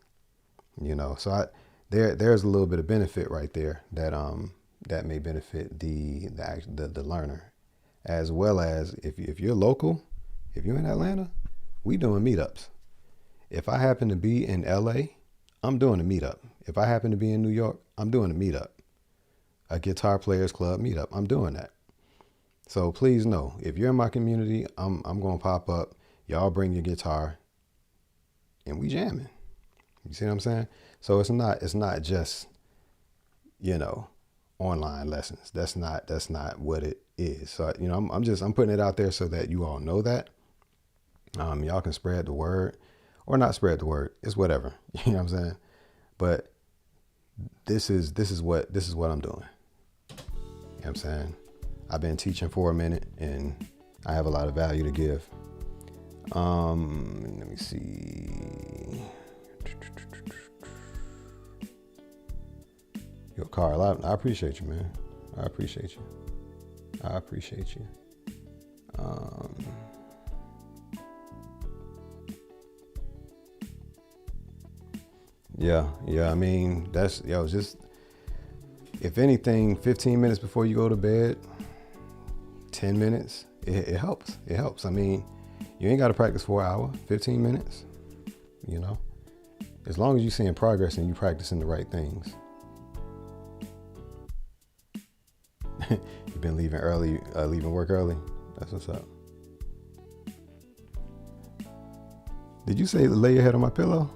You know, so there's a little bit of benefit right there that may benefit the learner, as well as if you're local, if you're in Atlanta, we doing meetups. If I happen to be in LA, I'm doing a meetup. If I happen to be in New York, I'm doing a meetup. A Guitar Players Club meetup. I'm doing that. So please know, if you're in my community, I'm going to pop up. Y'all bring your guitar and we jamming. You see what I'm saying? So it's not just, you know, online lessons. That's not what it is. So, you know, I'm putting it out there so that you all know that. Y'all can spread the word or not spread the word. It's whatever. You know what I'm saying? But this is what I'm doing. You know what I'm saying? I've been teaching for a minute and I have a lot of value to give. Let me see. Yo, Carl, I appreciate you, man. I appreciate you. Yeah. I mean, just, if anything, 15 minutes before you go to bed, 10 minutes, it helps. It helps. I mean, you ain't got to practice for an hour, 15 minutes, you know, as long as you're seeing progress and you practicing the right things. You've been leaving work early. That's what's up. Did you say lay your head on my pillow?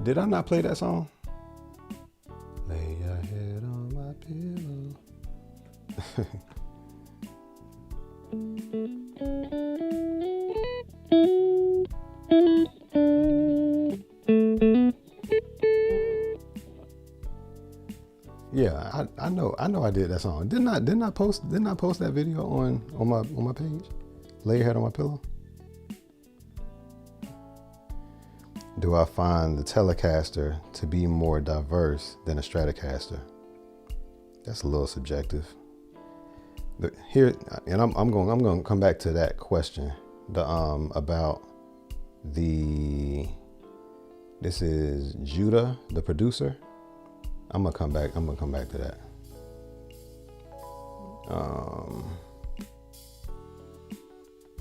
Did I not play that song? Lay your head on my pillow. Yeah, I know I did that song. Didn't I post that video on my page? Lay your head on my pillow. Do I find the Telecaster to be more diverse than a Stratocaster? That's a little subjective. But here, and I'm going to come back to that question. About this is Judah, the producer. I'm gonna come back to that.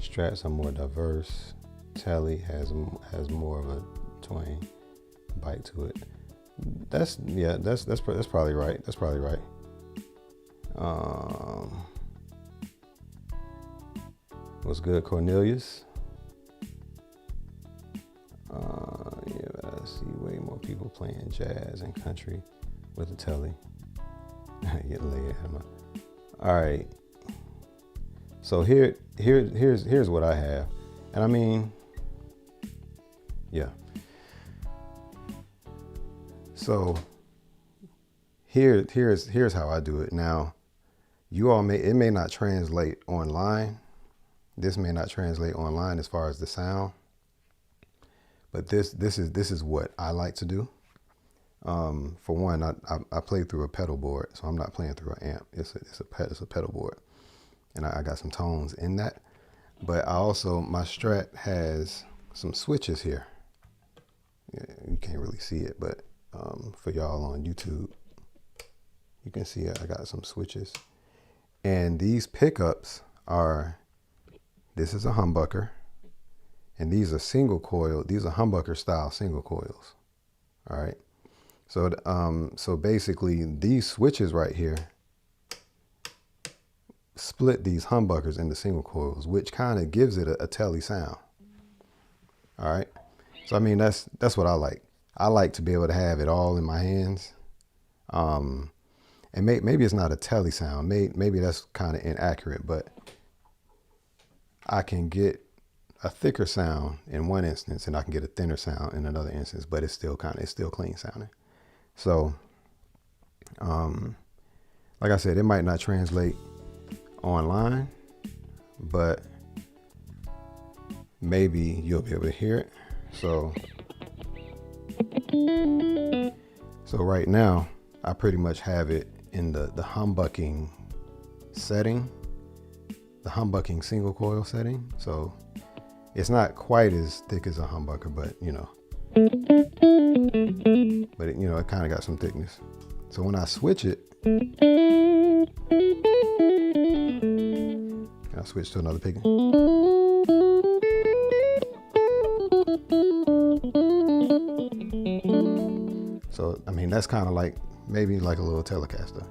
Strats are more diverse. Tele has more of a twang bite to it. That's probably right. That's probably right. What's good, Cornelius? Yeah, I see way more people playing jazz and country with the telly. All right. So here's what I have, and I mean, yeah. So here's how I do it. Now, it may not translate online. This may not translate online as far as the sound, but this is what I like to do. For one, I play through a pedal board, so I'm not playing through an amp. It's a pedal board, and I got some tones in that. But my Strat has some switches here. Yeah, you can't really see it, but for y'all on YouTube, you can see I got some switches, and these pickups are. This is a humbucker, and these are single coil. These are humbucker style single coils. All right. So basically these switches right here split these humbuckers into single coils, which kind of gives it a telly sound. All right. So I mean that's what I like. I like to be able to have it all in my hands. And maybe it's not a telly sound. Maybe that's kind of inaccurate, but I can get a thicker sound in one instance, and I can get a thinner sound in another instance, but it's still clean sounding. So, like I said, it might not translate online, but maybe you'll be able to hear it. So right now, I pretty much have it in the humbucking setting, the humbucking single coil setting. So it's not quite as thick as a humbucker, but it kind of got some thickness. So when I switch it, I switch to another picking. So I mean that's kind of like maybe like a little Telecaster.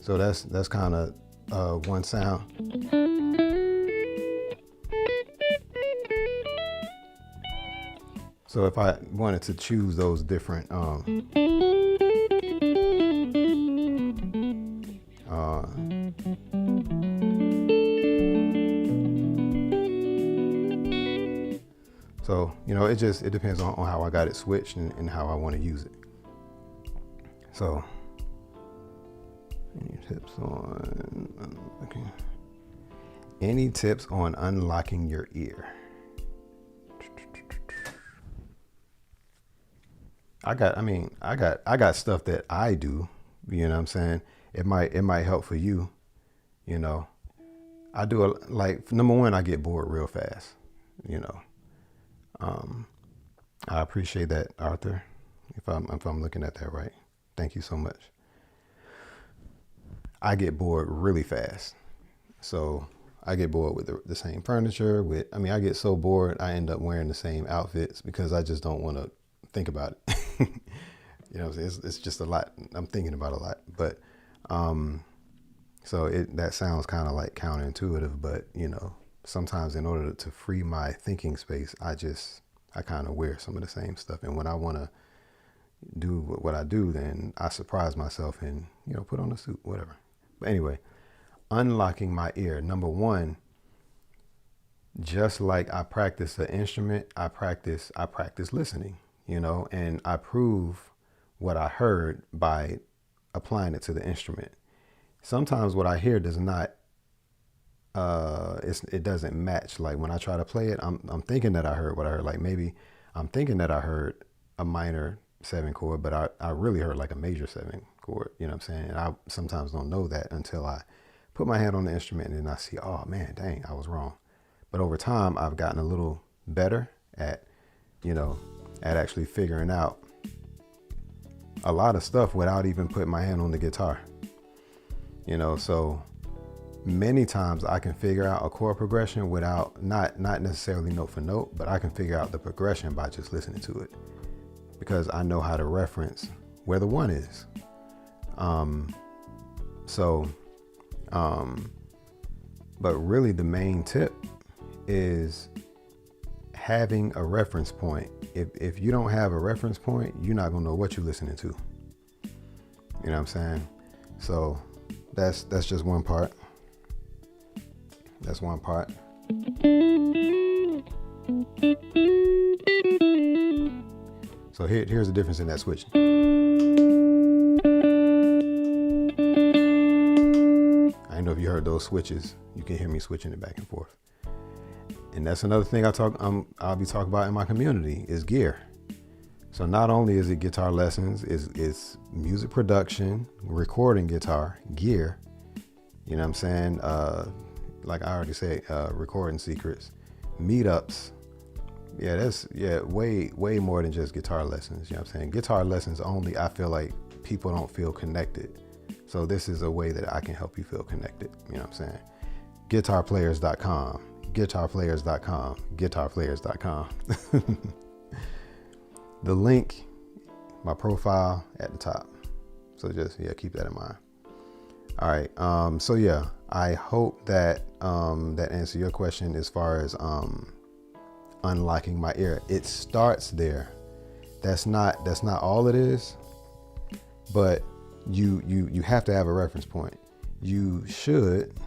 So that's kind of one sound. So if I wanted to choose those different so it depends on how I got it switched and how I want to use it. So any tips on unlocking your ear? I got stuff that I do, you know what I'm saying? It might help for you, I do number one, I get bored real fast, I appreciate that, Arthur, if I'm looking at that right. Thank you so much. I get bored really fast. So I get bored with the same furniture. I get so bored I end up wearing the same outfits because I just don't want to think about it. It's just a lot. I'm thinking about a lot, but so that sounds kind of like counterintuitive, but sometimes in order to free my thinking space, I kind of wear some of the same stuff. And when I want to do what I do, then I surprise myself and, put on a suit, whatever. But anyway, unlocking my ear. Number one, just like I practice an instrument, I practice listening, and I prove what I heard by applying it to the instrument. Sometimes what I hear does not, it doesn't match. Like when I try to play it, I'm thinking that I heard what I heard. Like maybe I'm thinking that I heard a minor 7 chord, but I really heard like a major 7 chord. You know what I'm saying? And I sometimes don't know that until I put my hand on the instrument and then I see, oh man, dang, I was wrong. But over time, I've gotten a little better at actually figuring out a lot of stuff without even putting my hand on the guitar. So many times I can figure out a chord progression without not necessarily note for note, but I can figure out the progression by just listening to it because I know how to reference where the 1 is. But really the main tip is having a reference point. If you don't have a reference point, you're not gonna know what you're listening to. You know what I'm saying? So that's just one part. That's one part. So here's the difference in that switch. I don't know if you heard those switches. You can hear me switching it back and forth. And that's another thing I'll be talking about in my community is gear. So not only is it guitar lessons, it's music production, recording guitar, gear. You know what I'm saying? Like I already said, recording secrets, meetups. That's way more than just guitar lessons. You know what I'm saying? Guitar lessons only, I feel like people don't feel connected. So this is a way that I can help you feel connected. You know what I'm saying? Guitarplayers.com, guitarplayers.com, guitarplayers.com. The link, my profile at the top. So just, keep that in mind. All right. So I hope that, that answered your question as far as, unlocking my ear. It starts there. That's not all it is, but you have to have a reference point. You should,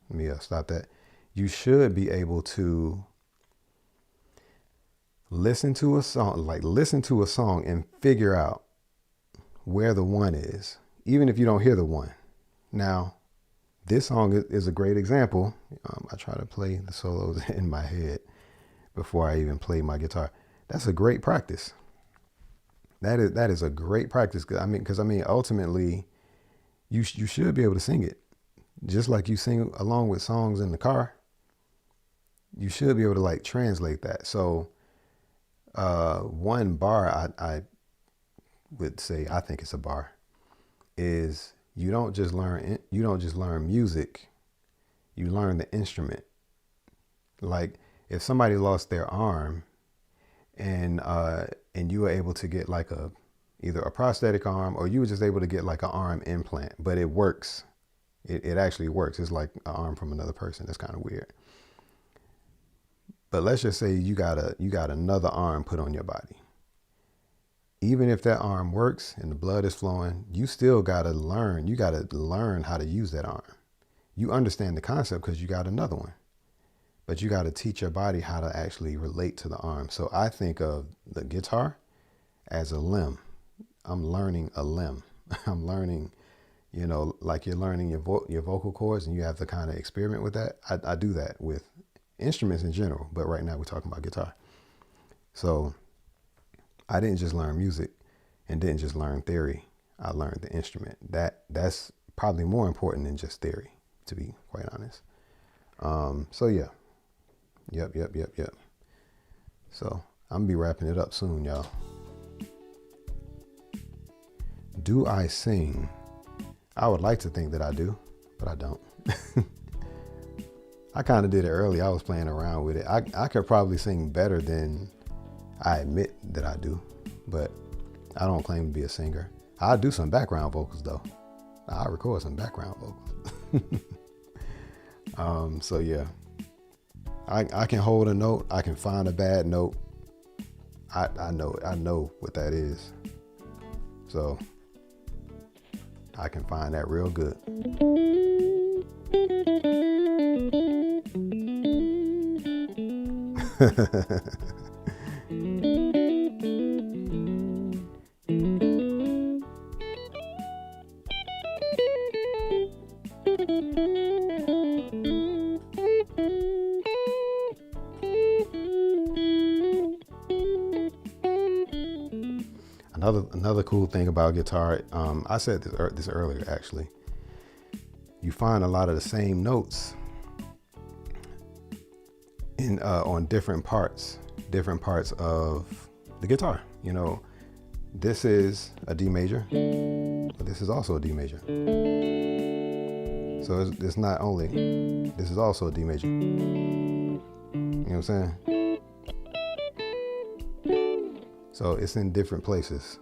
let me stop that. You should be able to listen to a song and figure out where the 1 is, even if you don't hear the 1. Now, this song is a great example. I try to play the solos in my head before I even play my guitar. That's a great practice. That is a great practice. Because ultimately, you should be able to sing it, just like you sing along with songs in the car. You should be able to translate that. So, one bar I would say, I think it's a bar, is you don't just learn music, you learn the instrument. Like if somebody lost their arm and you were able to get either a prosthetic arm or you were just able to get an arm implant, but it works. It actually works. It's like an arm from another person. That's kind of weird. But let's just say you got another arm put on your body. Even if that arm works and the blood is flowing, you still got to learn. You got to learn how to use that arm. You understand the concept because you got another one. But you got to teach your body how to actually relate to the arm. So I think of the guitar as a limb. I'm learning a limb. I'm learning, like you're learning your vocal cords and you have to kind of experiment with that. I do that with instruments in general, but right now we're talking about guitar. So I didn't just learn music and didn't just learn theory. I learned the instrument. That's probably more important than just theory, to be quite honest. So yeah. Yep. So I'm gonna be wrapping it up soon, y'all. Do I sing? I would like to think that I do, but I don't. I kind of did it early. I was playing around with it. I could probably sing better than I admit that I do, but I don't claim to be a singer. I do some background vocals though. I record some background vocals. So yeah, I can hold a note. I can find a bad note. I know what that is. So I can find that real good. Another cool thing about guitar, I said this earlier actually. You find a lot of the same notes in on different parts of the guitar. You know, this is a D major, but this is also a D major. So it's not only, this is also a D major. You know what I'm saying? So it's in different places.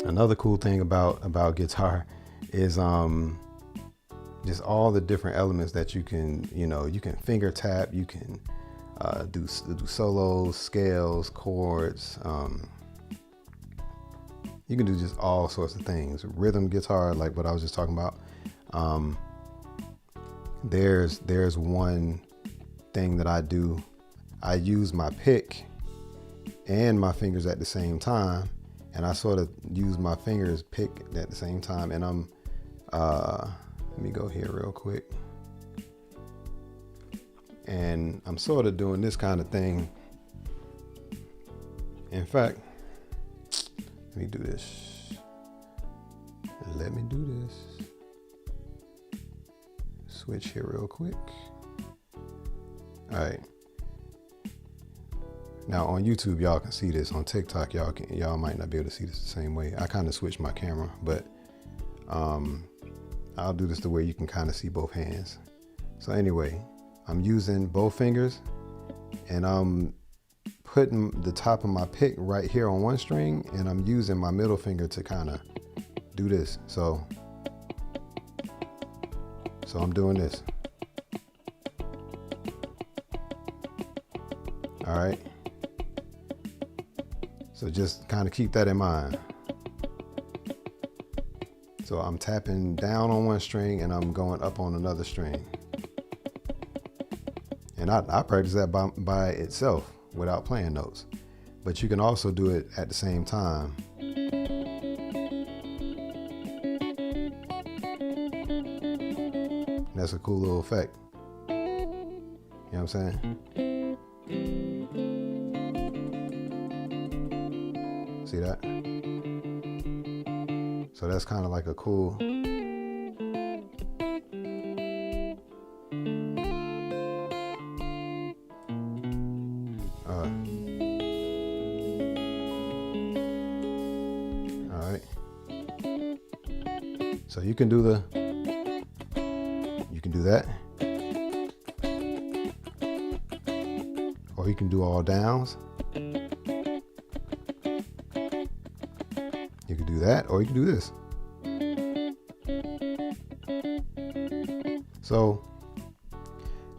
Another cool thing about guitar is just all the different elements that you can finger tap, you can do solos, scales, chords. You can do just all sorts of things. Rhythm guitar, like what I was just talking about. There's one thing that I do. I use my pick and my fingers at the same time, and I sort of use my fingers pick at the same time, and I'm let me go here real quick. And I'm sort of doing this kind of thing. In fact, let me do this. Switch here real quick. All right. Now on YouTube, y'all can see this. On TikTok, y'all might not be able to see this the same way. I kind of switched my camera, but I'll do this the way you can kind of see both hands. So anyway, I'm using both fingers and I'm putting the top of my pick right here on one string, and I'm using my middle finger to kind of do this. So I'm doing this. All right. So just kind of keep that in mind. So I'm tapping down on one string and I'm going up on another string. And I practice that by itself without playing notes. But you can also do it at the same time. That's a cool little effect. You know what I'm saying? See that? So that's kind of like a cool. All right. So you can do that, or you can do all downs. You can do that, or you can do this. So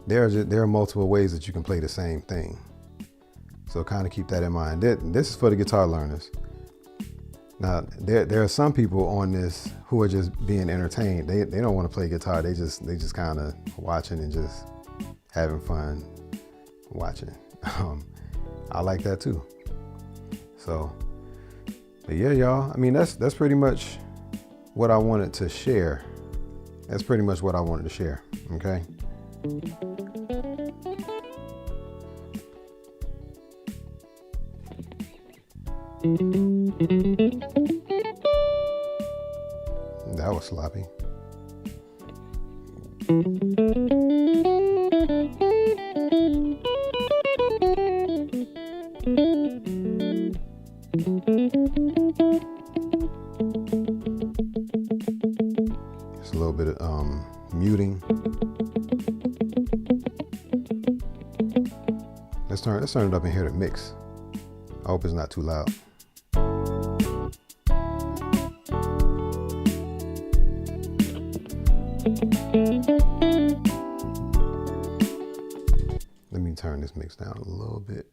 there are multiple ways that you can play the same thing. So kind of keep that in mind. This is for the guitar learners. Now there are some people on this who are just being entertained. They don't want to play guitar. They just kind of watching and just having fun watching. I like that too. So, but yeah, y'all. I mean, that's pretty much what I wanted to share. That's pretty much what I wanted to share. Okay. That was sloppy. Just a little bit of muting. Let's turn it up and hear the mix. I hope it's not too loud. Let me turn this mix down a little bit.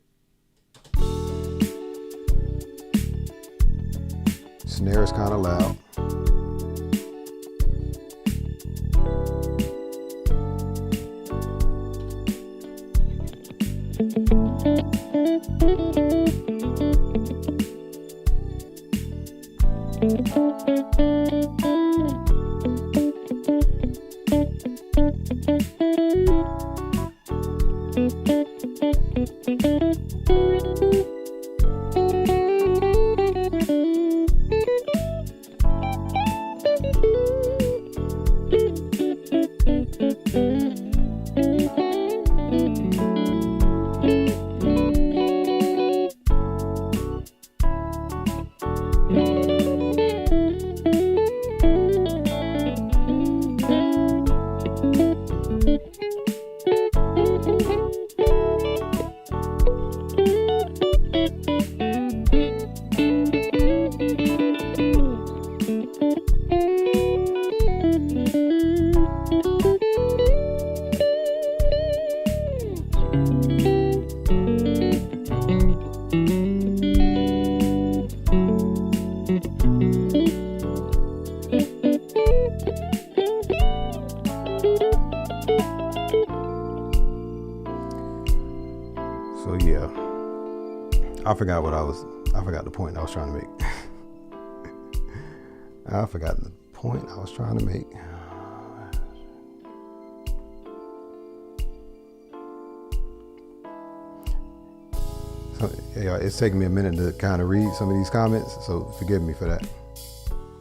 Snare is kind of loud. So yeah, I forgot the point I was trying to make. I forgot the point I was trying to make. So, yeah, it's taking me a minute to kind of read some of these comments, so forgive me for that.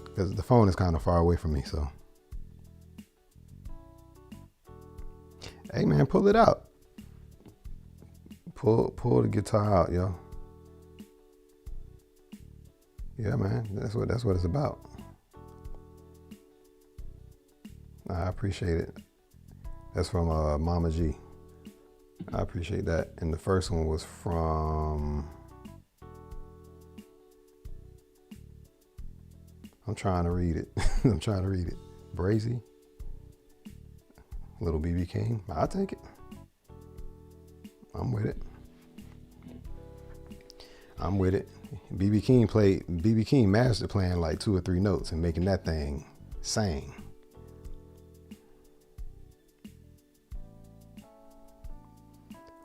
Because the phone is kind of far away from me, so. Hey man, pull it out. Pull the guitar out, yo. Yeah, man, that's what it's about. I appreciate it. That's from Mama G. I appreciate that. And the first one was from, I'm trying to read it. Brazy. Little BB King. I'll take it. I'm with it. BB King mastered playing like 2 or 3 notes and making that thing sing.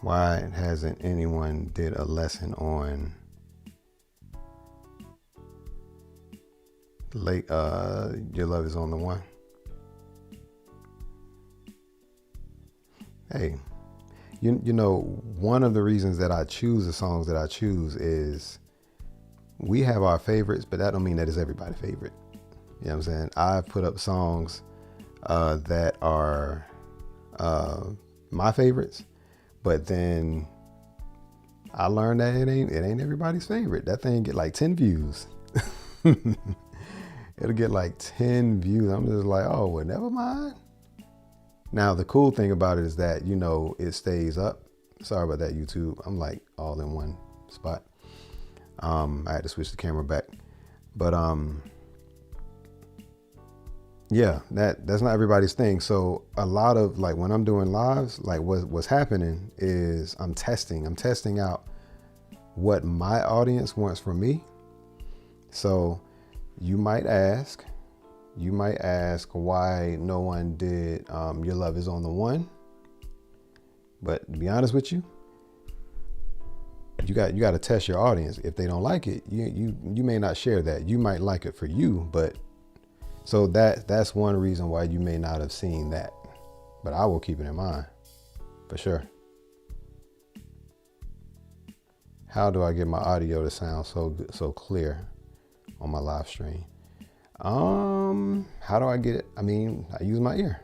Why hasn't anyone did a lesson on Your Love Is on the One? Hey, you know, one of the reasons that I choose the songs that I choose is we have our favorites, but that don't mean that it's everybody's favorite. You know what I'm saying? I've put up songs that are my favorites, but then I learned that it ain't everybody's favorite. That thing get like 10 views. It'll get like 10 views. I'm just like, oh, well, never mind. Now, the cool thing about it is that, you know, it stays up. Sorry about that, YouTube. I'm like all in one spot. I had to switch the camera back. But yeah, that's not everybody's thing. So a lot of, like, when I'm doing lives, like what's happening is I'm testing out what my audience wants from me. So you might ask why no one did Your Love Is on the One. But to be honest with you, you got to test your audience. If they don't like it, you may not share that. You might like it for you, but so that's one reason why you may not have seen that. But I will keep it in mind for sure. How do I get my audio to sound so good, so clear? on my live stream. How do I get it? I mean, I use my ear.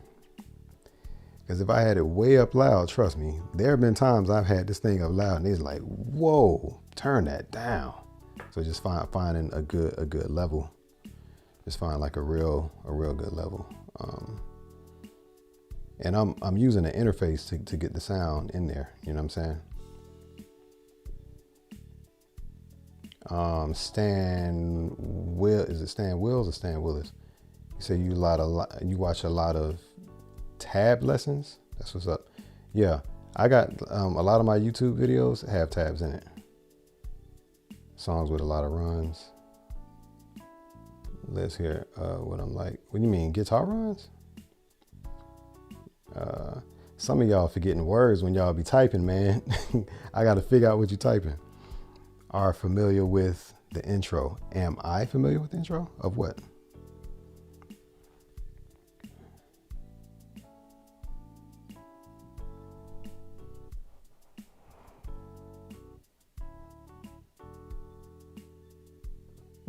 Because if I had it way up loud, trust me, there have been times I've had this thing up loud and it's like, whoa, turn that down. So just finding a good level. Just find like a real good level. And I'm using an interface to get the sound in there. You know what I'm saying? Is it Stan Wills or Stan Willis? You say you watch a lot of tab lessons. That's what's up. Yeah, I got a lot of my YouTube videos have tabs in it. Songs with a lot of runs. Let's hear what I'm like. What do you mean, guitar runs? Some of y'all forgetting words when y'all be typing, man. I got to figure out what you're typing. Are familiar with the intro. Am I familiar with the intro? Of what?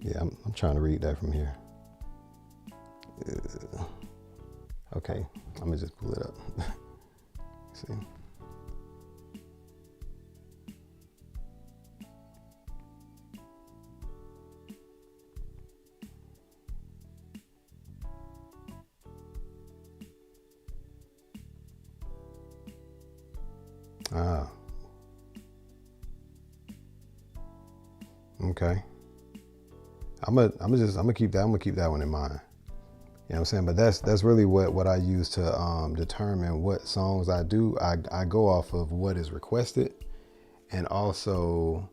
Yeah, I'm trying to read that from here. Okay, I'm gonna just pull it up. See. Okay. I'm gonna keep that one in mind. You know what I'm saying? But that's really what I use to determine what songs I do. I go off of what is requested, and also,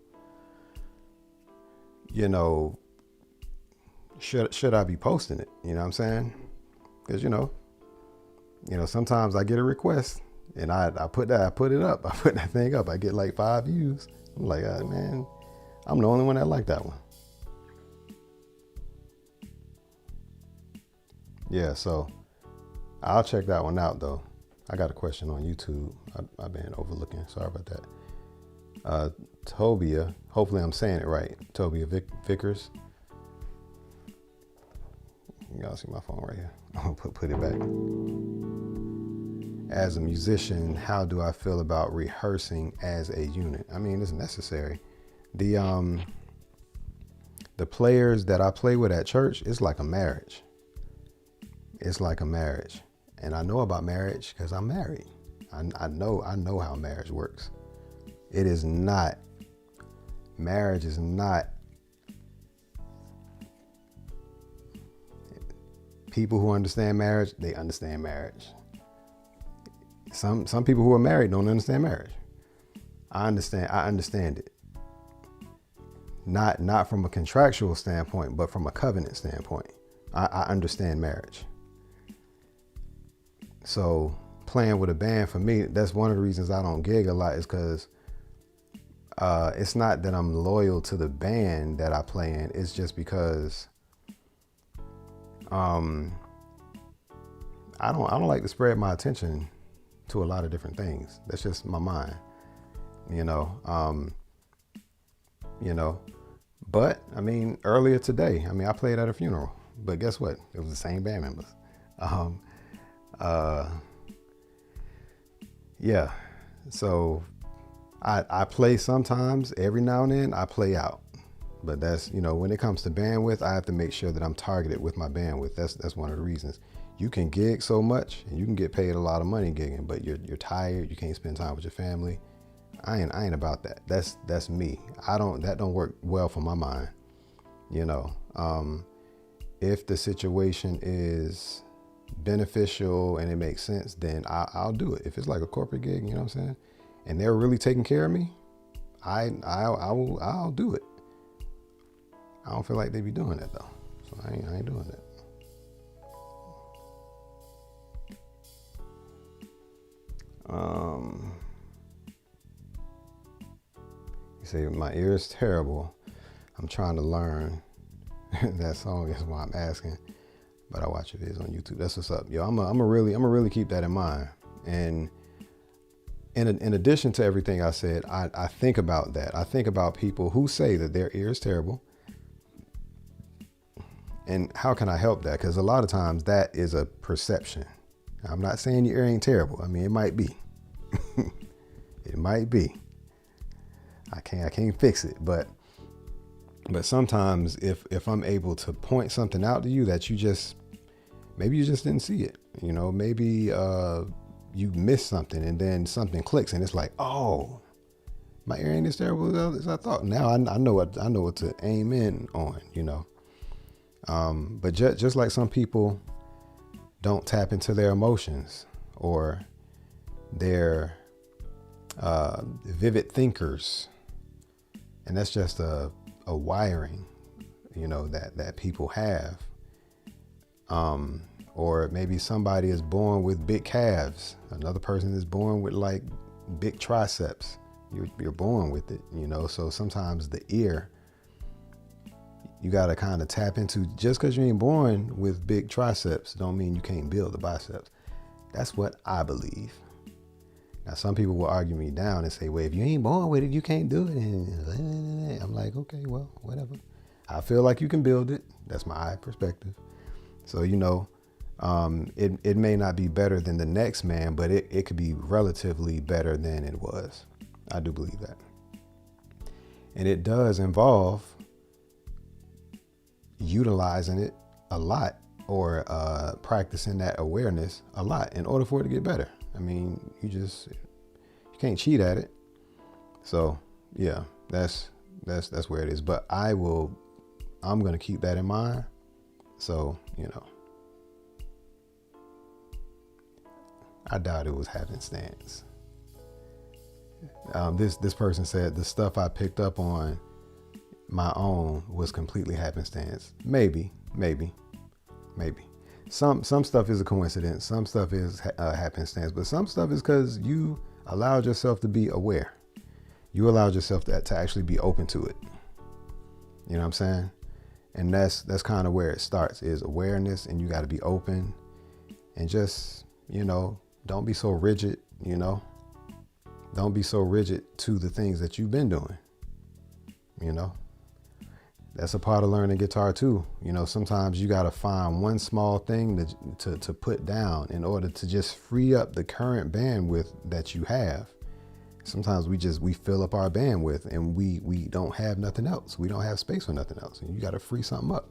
you know, should I be posting it? You know what I'm saying? Because you know, sometimes I get a request and I put it up. I put that thing up. I get like 5 views. I'm like, man, I'm the only one that like that one. Yeah, so I'll check that one out though. I got a question on YouTube. I've been overlooking. Sorry about that. Tobia, hopefully I'm saying it right. Tobia Vickers. Y'all see my phone right here. I'm gonna put it back. As a musician, how do I feel about rehearsing as a unit? I mean, it's necessary. The players that I play with at church, it's like a marriage. It's like a marriage. And I know about marriage because I'm married. I know how marriage works. Marriage is not, people who understand marriage, they understand marriage. Some people who are married don't understand marriage. I understand it. Not from a contractual standpoint, but from a covenant standpoint. I understand marriage. So playing with a band, for me, that's one of the reasons I don't gig a lot, is because it's not that I'm loyal to the band that I play in. It's just because I don't like to spread my attention to a lot of different things. That's just my mind, you know. But I mean, earlier today, I played at a funeral, but guess what? It was the same band members. Yeah. So I play sometimes. Every now and then I play out. But that's, when it comes to bandwidth, I have to make sure that I'm targeted with my bandwidth. That's one of the reasons. You can gig so much and you can get paid a lot of money gigging, but you're tired. You can't spend time with your family. I ain't about that. That's me. That don't work well for my mind. If the situation is beneficial and it makes sense, then I'll do it. If it's like a corporate gig, you know what I'm saying, and they're really taking care of me, I'll do it. I don't feel like they be doing that though, so I ain't doing that. You say my ear is terrible. I'm trying to learn that song. Is why I'm asking. But I watch your videos on YouTube. That's what's up, yo. I'm really keep that in mind. And in addition to everything I said, I think about that. I think about people who say that their ear is terrible, And how can I help that? Because a lot of times that is a perception. I'm not saying your ear ain't terrible. I mean, it might be. It might be. I can't fix it, but sometimes if I'm able to point something out to you that maybe you just didn't see it, maybe you missed something and then something clicks and it's like, oh, my ear ain't as terrible as I thought. Now I know what to aim in on, but just like some people don't tap into their emotions or their vivid thinkers, and that's just a wiring, that people have. Or maybe somebody is born with big calves. Another person is born with like big triceps. You're born with it, so sometimes the ear, you got to kind of tap into. Just because you ain't born with big triceps don't mean you can't build the biceps. That's what I believe. Now, some people will argue me down and say, well, if you ain't born with it, you can't do it. And I'm like, okay, well, whatever. I feel like you can build it. That's my perspective. So, it may not be better than the next man, but it could be relatively better than it was. I do believe that. And it does involve utilizing it a lot, or practicing that awareness a lot in order for it to get better. I mean, you can't cheat at it. So yeah, that's where it is. But I'm going to keep that in mind. So, I doubt it was happenstance. This person said the stuff I picked up on my own was completely happenstance. Maybe. Some stuff is a coincidence. Some stuff is happenstance, but some stuff is because you allowed yourself to be aware. You allowed yourself to actually be open to it. You know what I'm saying? And that's kind of where it starts, is awareness, and you got to be open and just, don't be so rigid, don't be so rigid to the things that you've been doing. That's a part of learning guitar too. Sometimes you got to find one small thing to put down in order to just free up the current bandwidth that you have. Sometimes we fill up our bandwidth and we don't have nothing else. We don't have space for nothing else. And you got to free something up.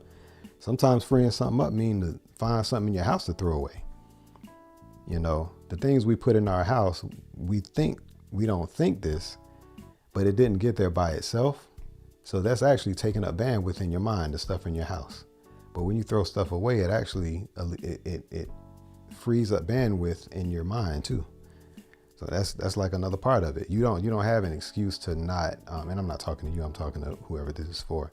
Sometimes freeing something up means to find something in your house to throw away. The things we put in our house, we don't think this, but it didn't get there by itself. So that's actually taking up bandwidth in your mind, the stuff in your house. But when you throw stuff away, it actually, it frees up bandwidth in your mind too. So that's like another part of it. You don't have an excuse to not, and I'm not talking to you, I'm talking to whoever this is for.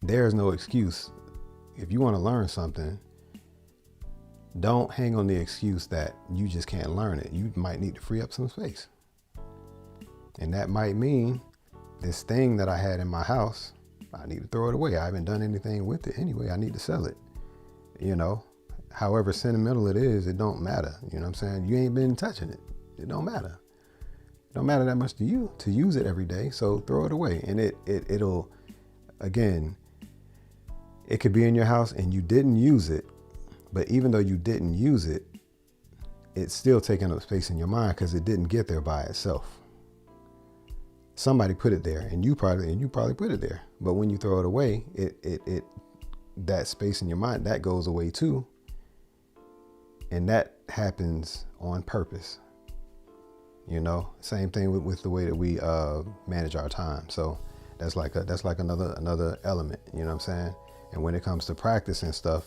There's no excuse. If you want to learn something, don't hang on the excuse that you just can't learn it. You might need to free up some space. And that might mean this thing that I had in my house, I need to throw it away. I haven't done anything with it anyway. I need to sell it. However sentimental it is, it don't matter. You know what I'm saying? You ain't been touching it. It don't matter. It don't matter that much to you to use it every day. So throw it away. And it'll, again, it could be in your house and you didn't use it. But even though you didn't use it, it's still taking up space in your mind because it didn't get there by itself. Somebody put it there, and you probably put it there. But when you throw it away, it that space in your mind, that goes away too. And that happens on purpose. Same thing with the way that we manage our time. So that's like another element. You know what I'm saying? And when it comes to practice and stuff,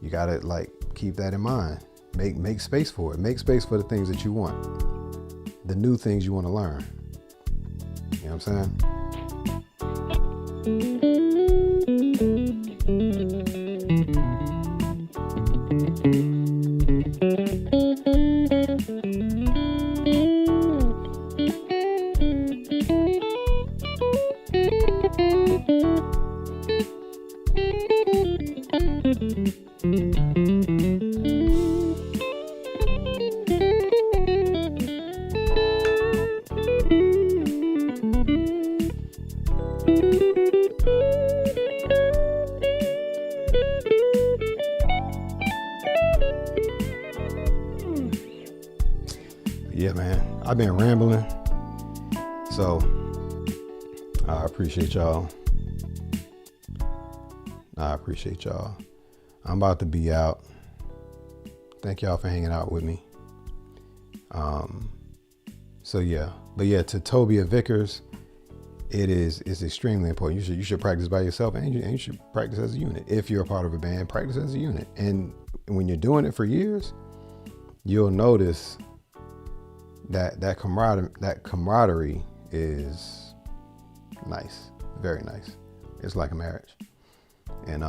you gotta keep that in mind. Make space for it. Make space for the things that you want, the new things you want to learn. You know what I'm saying? I've been rambling. So I appreciate y'all. I'm about to be out. Thank y'all for hanging out with me. So yeah, but yeah, to Tobia Vickers, it's extremely important. You should practice by yourself, and you should practice as a unit. If you're a part of a band, practice as a unit. And when you're doing it for years, you'll notice that camaraderie is nice, very nice. It's like a marriage. And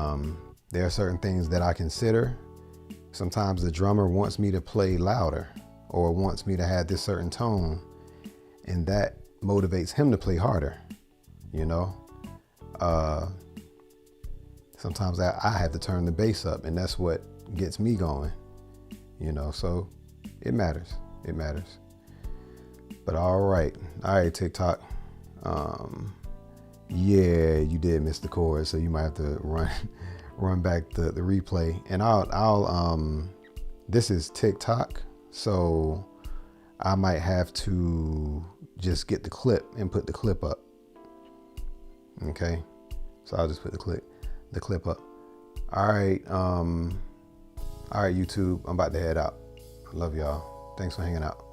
there are certain things that I consider. Sometimes the drummer wants me to play louder or wants me to have this certain tone, and that motivates him to play harder, you know. Sometimes I have to turn the bass up, and that's what gets me going, you know. So it matters. But all right, TikTok. Yeah, you did miss the chorus, so you might have to run back the replay. And I'll this is TikTok, so I might have to just get the clip and put the clip up. Okay, so I'll just put the clip up. All right, YouTube, I'm about to head out. I love y'all. Thanks for hanging out.